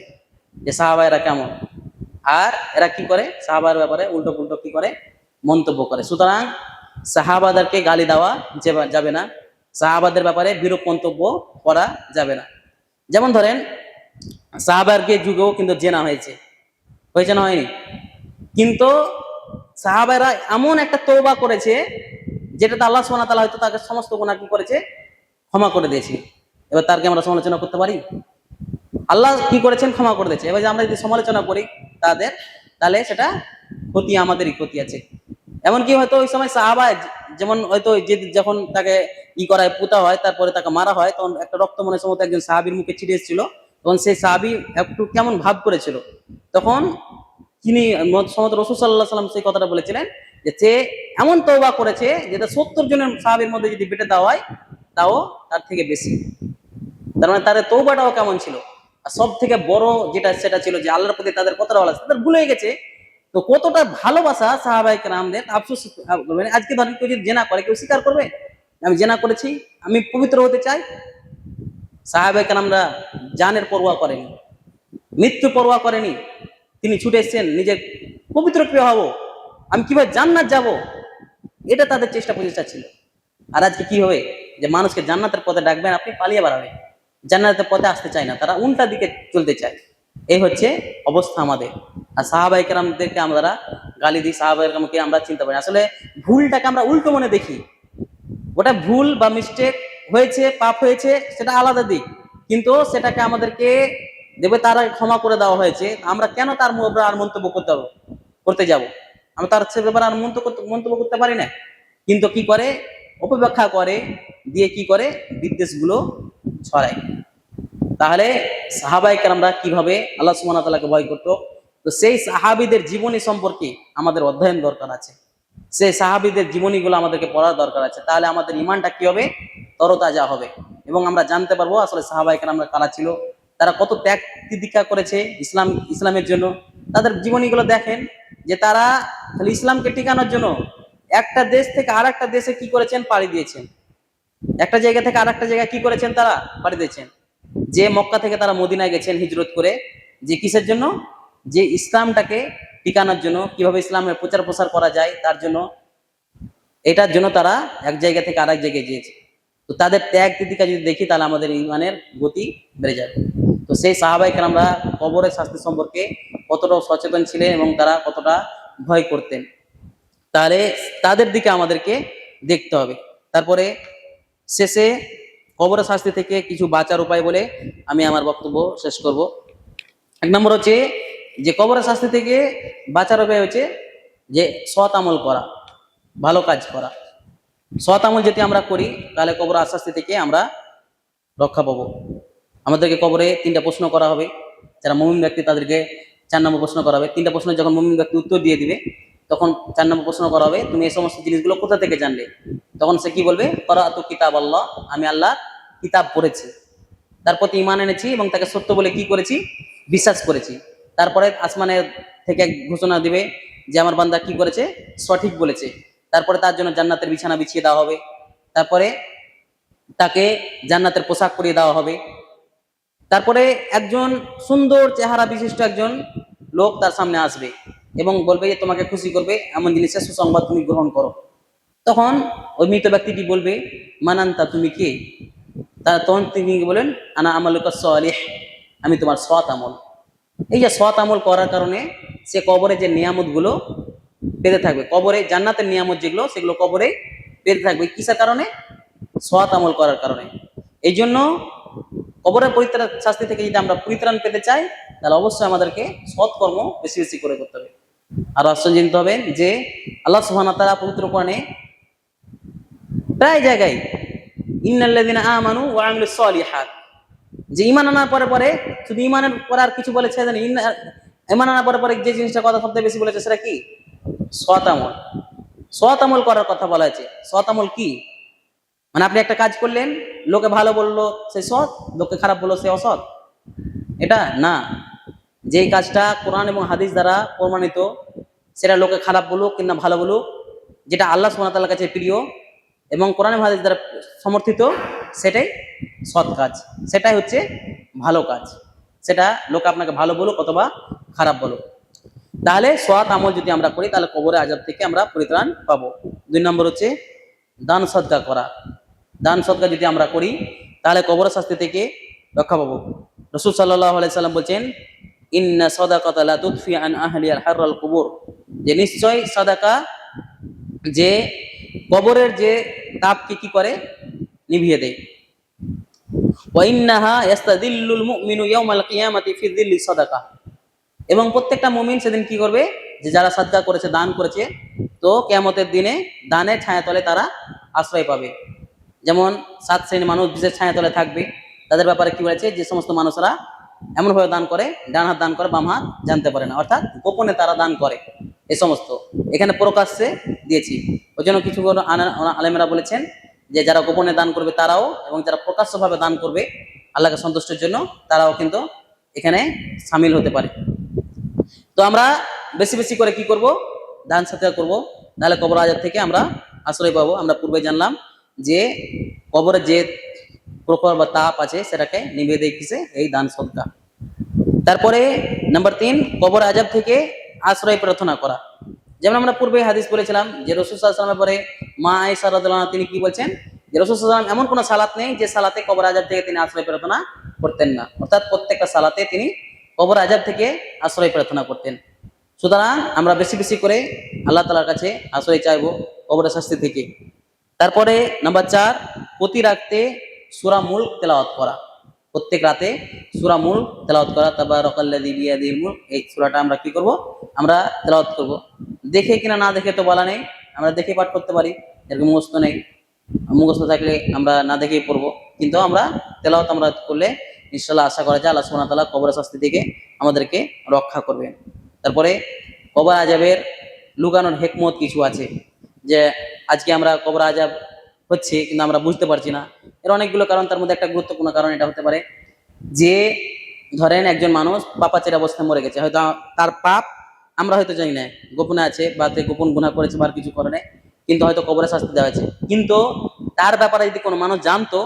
A: যে সাহাবায়েরা কেমন, আর এরা কি করে সাহাবার ব্যাপারে উল্টো পুল্টো কি করে মন্তব্য করে। সুতরাং সাহাবাদেরকে গালি দেওয়া যাবে না, সাহাবাদের ব্যাপারে বিরূপ মন্তব্য করা যাবে না। যেমন ধরেন সাহাবারকে যুগেও কিন্তু জেনা হয়েছে, হয়েছে না হয়নি? কিন্তু সাহাবারা এমন একটা তওবা করেছে যেটাতে আল্লাহ সুবহানাহু ওয়া তাআলা হয়তো তাকে সমস্ত গুনাহ কি করেছে, ক্ষমা করে দিয়েছে। এবার তারকে আমরা সমালোচনা করতে পারি? আল্লাহ কি করেছেন, ক্ষমা করে দিয়েছে। এবার যে আমরা যদি সমালোচনা করি তাদের, তাহলে সেটা ক্ষতি, আমাদেরই ক্ষতি আছে। এমনকি হয়তো ওই সময় সাহাবা যেমন হয়তো যে যখন তাকে করায় পুতা হয়, তারপরে তাকে মারা হয়, তখন একটা রক্ত মনে সময় একজন সাহাবীর মুখে ছিটে এসেছিল, তখন সেই সাহাবী একটু কেমন ভাব করেছিল, তখন তিনি সমত রাসূল সাল্লাল্লাহু আলাইহি ওয়াসাল্লাম সেই কথাটা বলেছিলেন যে সে এমন তওবা করেছে যেটা 70 জনের সাহাবীর মধ্যে যদি বেটে দেওয়া হয় তাও তার থেকে বেশি। তার মানে তার তওবাটাও কেমন ছিল। আর সব থেকে বড় যেটা সেটা ছিল যে আল্লাহর প্রতি তাদের কতটা ভালোবাসা, তাদের ভুলে গেছে তো কতটা ভালোবাসা সাহাবায়ে কেরামদের। আফসোস মানে আজকে ধরেন কেউ যদি জেনা করে, কেউ স্বীকার করবে আমি জেনা করেছি, আমি পবিত্র হতে চাই? সাহাবায়ে কেরামরা জানের পরোয়া করেনি, মৃত্যু পরোয়া করেনি, তিনি ছুটে এসেছেন নিজের পবিত্র প্রিয় হব, আমি কিভাবে জান্নাত যাব, এটা তাদের চেষ্টা প্রচেষ্টা ছিল। আর আজকে কি হবে যে মানুষকে জান্নাতের পথে ডাকবেন, আপনি পালিয়ে বেড়াবেন, জান্নাতের পথে আসতে চায় না, তারা উল্টা দিকে চলতে চায়। এই হচ্ছে অবস্থা আমাদের। আর সাহাবায়ে কেরামদেরকে আমরা গালি দিই, সাহাবায়ে কেরামকে আমরা চিন্তা করি, আসলে ভুলটাকে আমরা উল্টো মনে দেখি। ওটা ভুল বা মিস্টেক হয়েছে, পাপ হয়েছে, সেটা আলাদা দিক, কিন্তু সেটাকে আমাদেরকে দেবে তারা ক্ষমা করে দেওয়া হয়েছে, আমরা কেন তার আর মন্তব্য করতে যাব? আমরা তার সে ব্যাপারে আর মন্তব্য করতে পারি না। কিন্তু কি করে, অপব্যাখ্যা করে দিয়ে কি করে বিদ্বেষগুলো ছড়ায়। তাহলে সাহাবায়ে কেরামরা কিভাবে আল্লাহ সুবহানাহু ওয়া তাআলাকে ভয় করতো, তো সেই সাহাবীদের জীবনী সম্পর্কে আমাদের অধ্যয়ন দরকার আছে, সেই সাহাবীদের জীবনীগুলো আমাদেরকে পড়ার দরকার আছে। তাহলে আমাদের ঈমানটা কি হবে, তরতাজা হবে, এবং আমরা জানতে পারবো আসলে সাহাবায়ে কেরামরা কারা ছিল, তারা কত ত্যাগ তিতিক্ষা করেছে ইসলামের জন্য। তাদের জীবনীগুলো দেখেন যে তারা ইসলামকে টিকানোর জন্য একটা দেশ থেকে আর একটা দেশে কি করেছেন, পাড়ি দিয়েছেন। একটা জায়গা থেকে আর একটা জায়গায় কি করেছেন, তারা পাড়ি দিয়েছেন। যে মক্কা থেকে তারা মদিনায় গেছেন হিজরত করে, যে কিসের জন্য, যে ইসলামটাকে টিকানোর জন্য, কিভাবে ইসলামের প্রচার প্রসার করা যায় তার জন্য, এটার জন্য তারা এক জায়গা থেকে আরেক জায়গায় গিয়েছে। তো তাদের ত্যাগ তিতিক্ষা যদি দেখি তাহলে আমাদের ঈমানের গতি বেড়ে যাবে। তো সেই সাহাবায়ে কেরামরা কবরের শাস্তি সম্পর্কে কতটা সচেতন ছিলেন এবং তারা কতটা ভয় করতেন, তাহলে তাদের দিকে আমাদেরকে দেখতে হবে। তারপরে শেষে কবরের শাস্তি থেকে কিছু বাঁচার উপায় বলে আমি আমার বক্তব্য শেষ করব। এক নম্বর হচ্ছে যে কবরের শাস্তি থেকে বাঁচার উপায় হচ্ছে যে সৎ আমল করা, ভালো কাজ করা। সৎ আমল যদি আমরা করি তাহলে কবরের শাস্তি থেকে আমরা রক্ষা পাবো। আমাদেরকে কবরে 3টা প্রশ্ন করা হবে, যারা মুমিন ব্যক্তি তাদেরকে 4 নম্বর প্রশ্ন করা হবে। 3টা প্রশ্ন যখন মুমিন ব্যক্তি উত্তর দিয়ে দিবে তখন 4 নম্বর প্রশ্ন করা হবে, তুমি এই সমস্ত জিনিসগুলো কোথা থেকে জানলে? তখন সে কি বলবে? করাতু কিতাব আল্লাহ, আমি আল্লাহ কিতাব পড়েছি, তার প্রতি ঈমান এনেছি এবং তাকে সত্য বলে কি করেছি? বিশ্বাস করেছি। তারপরে আসমানের থেকে এক ঘোষণা দিবে যে আমার বান্দা কি করেছে? সঠিক বলেছে। তারপরে তার জন্য জান্নাতের বিছানা বিছিয়ে দেওয়া হবে, তারপরে তাকে জান্নাতের পোশাক পরিয়ে দেওয়া হবে। তারপরে একজন সুন্দর চেহারা বিশিষ্ট একজন লোক তার সামনে আসবে এবং বলবে যে তোমাকে খুশি করবে এমন জিনিসের সুসংবাদ তুমি গ্রহণ করো। তখন ওই মৃত ব্যক্তিটি বলবে, মানান্তা, তুমি কে? তখন তিনি বলেন, আনা আমালুকা সালিহ, আমি তোমার সৎ আমল। এই যে সৎ আমল করার কারণে সে কবরে যে নিয়ামত গুলো পেতে থাকবে, কবরে জান্নাতের নিয়ামত যেগুলো সেগুলো কবরে পেতে থাকবে। কিসের কারণে? সৎ আমল করার কারণে। এই জন্য কবরের পরিত্রাণ শাস্তি থেকে যদি আমরা পরিত্রাণ পেতে চাই তাহলে অবশ্যই আমাদেরকে সৎ কর্ম বেশি বেশি করে করতে হবে। আর অবশ্যই জানতে হবে যে আল্লাহ সুবহানাহু ওয়া তাআলা পবিত্র কোরআনে প্রায় জায়গায় ইন্নাল্লাযিনা আমানু ওয়া আমিলুস সলিহাত, যে ঈমান আনার পরে পরে শুধু ঈমানের পরে আর কিছু বলেছে জানেন? ঈমান আনার পরে পরে যে জিনিসটা কথা সবচেয়ে বেশি বলেছে সেটা কি? সৎ আমল। সৎ আমল করার কথা বলা হয়েছে। সৎ আমল কি? মানে আপনি একটা কাজ করলেন, লোকে ভালো বললো সে সৎ, লোকে খারাপ বললো সে অসৎ, এটা না। যেই কাজটা কোরআন এবং হাদিস দ্বারা প্রমাণিত, সেটা লোকে খারাপ বলুক কিংবা ভালো বলুক, যেটা আল্লাহ সুবহানাহু ওয়া তাআলার কাছে প্রিয় এবং কোরআন এবং হাদিস দ্বারা সমর্থিত, সেটাই সৎ কাজ, সেটাই হচ্ছে ভালো কাজ। সেটা লোক আপনাকে ভালো বলুক অথবা খারাপ বলুক। তাহলে সৎ আমল যদি আমরা করি তাহলে কবরের আযাব থেকে আমরা পরিত্রাণ পাবো। 2 নম্বর হচ্ছে দান সদকা করা। দান সদকা যদি আমরা করি তাহলে কবরের শাস্তি থেকে রক্ষা পাবো। রাসূল সাল্লাল্লাহু আলাইহি সাল্লাম বলেন, ইন্না সাদাকাতা লা তুদফি আন আহলিল হাররাল কুবুর, যে নিশ্চয় সাদাকা যে কবরের যে তাপকে কি করে? নিভিয়ে দেয়। ওয়া ইন্নাহা ইয়াস্তাদিল্লুল মুমিনু ইয়াওমাল কিয়ামাতি ফি যিল্লি সাদাকা, এবং প্রত্যেকটা মুমিন সেদিন কি করবে? যে যারা সাদকা করেছে, দান করেছে, তো কিয়ামতের দিনে দানের ছায়াতলে তারা আশ্রয় পাবে। যেমন 7 শ্রেণীর মানুষ বিশেষ ছায়াতলে থাকবে। তাদের ব্যাপারে কি বলেছে? যে সমস্ত মানুষরা এমনভাবে দান করে, ডান হাত দান করে, বাম হাত জানতে পারে না, অর্থাৎ গোপনে তারা দান করে। এই সমস্ত এখানে প্রকাশ্যে দিয়েছি। ওই জন্য কিছু আলেমেরা বলেছেন যে যারা গোপনে দান করবে তারাও, এবং যারা প্রকাশ্যভাবে দান করবে আল্লাহকে সন্তুষ্টের জন্য, তারাও কিন্তু এখানে সামিল হতে পারে। তো আমরা বেশি বেশি করে কি করব? দান সদকা করব, তাহলে কবর আযাব থেকে আমরা আশ্রয় পাবো। আমরা পূর্বে জানলাম যে কবরের যে প্রখর বা তাপ আছে সেটাকে নিভিয়ে দেয় কিসে? এই দান সদকা। তারপরে নাম্বার 3, কবর আযাব থেকে আশ্রয় প্রার্থনা করা। যেমন আমরা পূর্বে হাদিস বলেছিলাম যে রাসূল সাল্লাল্লাহু আলাইহি ওয়াসাল্লামের পরে মা আয়েশা রাদিয়াল্লাহু আনহা তিনি কি বলছেন? যে রাসূল সাল্লাল্লাহু আলাইহি ওয়াসাল্লাম এমন কোন সালাত নেই যে সালাতে কবর আযাব থেকে তিনি আশ্রয় প্রার্থনা করতেন না, অর্থাৎ প্রত্যেকটা সালাতে তিনি কবর আযাব থেকে আশ্রয় প্রার্থনা করতেন। সুতরাং আমরা বেশি বেশি করে আল্লাহ তাআলার কাছে আশ্রয় চাইবো কবরের শাস্তি থেকে। তারপরে নাম্বার 4, প্রতি রাতে সূরা মুলক তেলাওয়াত করা। প্রত্যেক রাতে সূরা মুলক তেলাওয়াত করা, তাবারাকাল্লাযী বিয়াদিহিল মুলক, এই সূরাটা আমরা কি করব? আমরা তেলাওয়াত করব। দেখে কিনা না দেখে তো বলা নেই, আমরা দেখে পাঠ করতে পারি, এর মুখস্থ নেই। মুখস্থ থাকলে আমরা না দেখেই পড়বো, কিন্তু আমরা তেলাওয়াত আমরা করলে ইনশাআল্লাহ আশা করা যায় আল্লাহ সুবহানাহু ওয়া তাআলা কবরের শাস্তি থেকে আমাদেরকে রক্ষা করবেন। তারপরে কবর আযাবের লুকানোর হিকমত কিছু আছে, যে আজকে আমরা কবর আযাব হচ্ছে কিন্তু আমরা বুঝতে পারছি না। এর অনেকগুলো কারণ, তার মধ্যে একটা গুরুত্বপূর্ণ কারণ এটা হতে পারে যে ধরেন একজন মানুষ পাপাচের অবস্থায় মরে গেছে, হয়তো তার পাপ আমরা হয়তো জানি না, গোপনে আছে বা গোপন গুনাহ করেছে বা কিছু করে নাই, কিন্তু হয়তো কবরে শাস্তি দেওয়া হয়েছে। কিন্তু তার ব্যাপারে যদি কোনো মানুষ জানতো,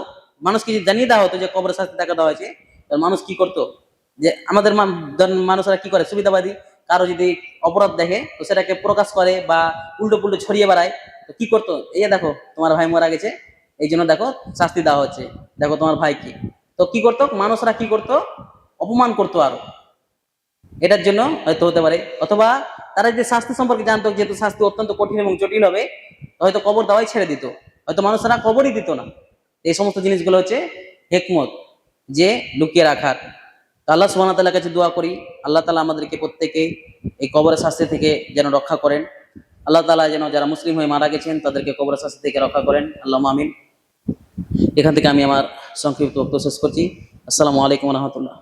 A: মানুষকে যদি জানিয়ে দেওয়া হতো যে কবরে শাস্তি তাকে দেওয়া হয়েছে, তাহলে মানুষ কি করতো? যে আমাদের মানুষরা কি করে? সুবিধাবাদী, কারো যদি অপরাধ দেখে তো সেটাকে প্রকাশ করে বা উল্টো পুল্টো ছড়িয়ে বেড়ায়। তো কি করতো? এই দেখো তোমার ভাই মারা গেছে, এই জন্য দেখো শাস্তি দেওয়া হচ্ছে, দেখো তোমার ভাই কি। তো কি করতো মানুষরা? কি করতো? অপমান করতো আরো। এটার জন্য হয়তো হতে পারে, অথবা তারা যে শাস্তি সম্পর্কে জানতো, যেহেতু শাস্তি অত্যন্ত কঠিন এবং জটিল হবে, হয়তো কবর দেওয়াই ছেড়ে দিত, হয়তো মানুষরা কবরই দিত না। এই সমস্ত জিনিসগুলো হচ্ছে হিকমত, যে লুকিয়ে রাখার। আল্লাহ সুবহানাহু ওয়া তাআলার কাছে দোয়া করি আল্লাহ তাআলা আমাদেরকে প্রত্যেকে এই কবরের শাস্তি থেকে যেন রক্ষা করেন। আল্লাহ তাআলা যেন যারা মুসলিম হয়ে মারা গেছেন তাদেরকে কবরের শাস্তি থেকে রক্ষা করেন, আল্লাহুম্মা আমিন। এখান থেকে আমি আমার সংক্ষিপ্ত বক্তব্য শেষ করছি। আসসালামু আলাইকুম রহমতুল্লাহ।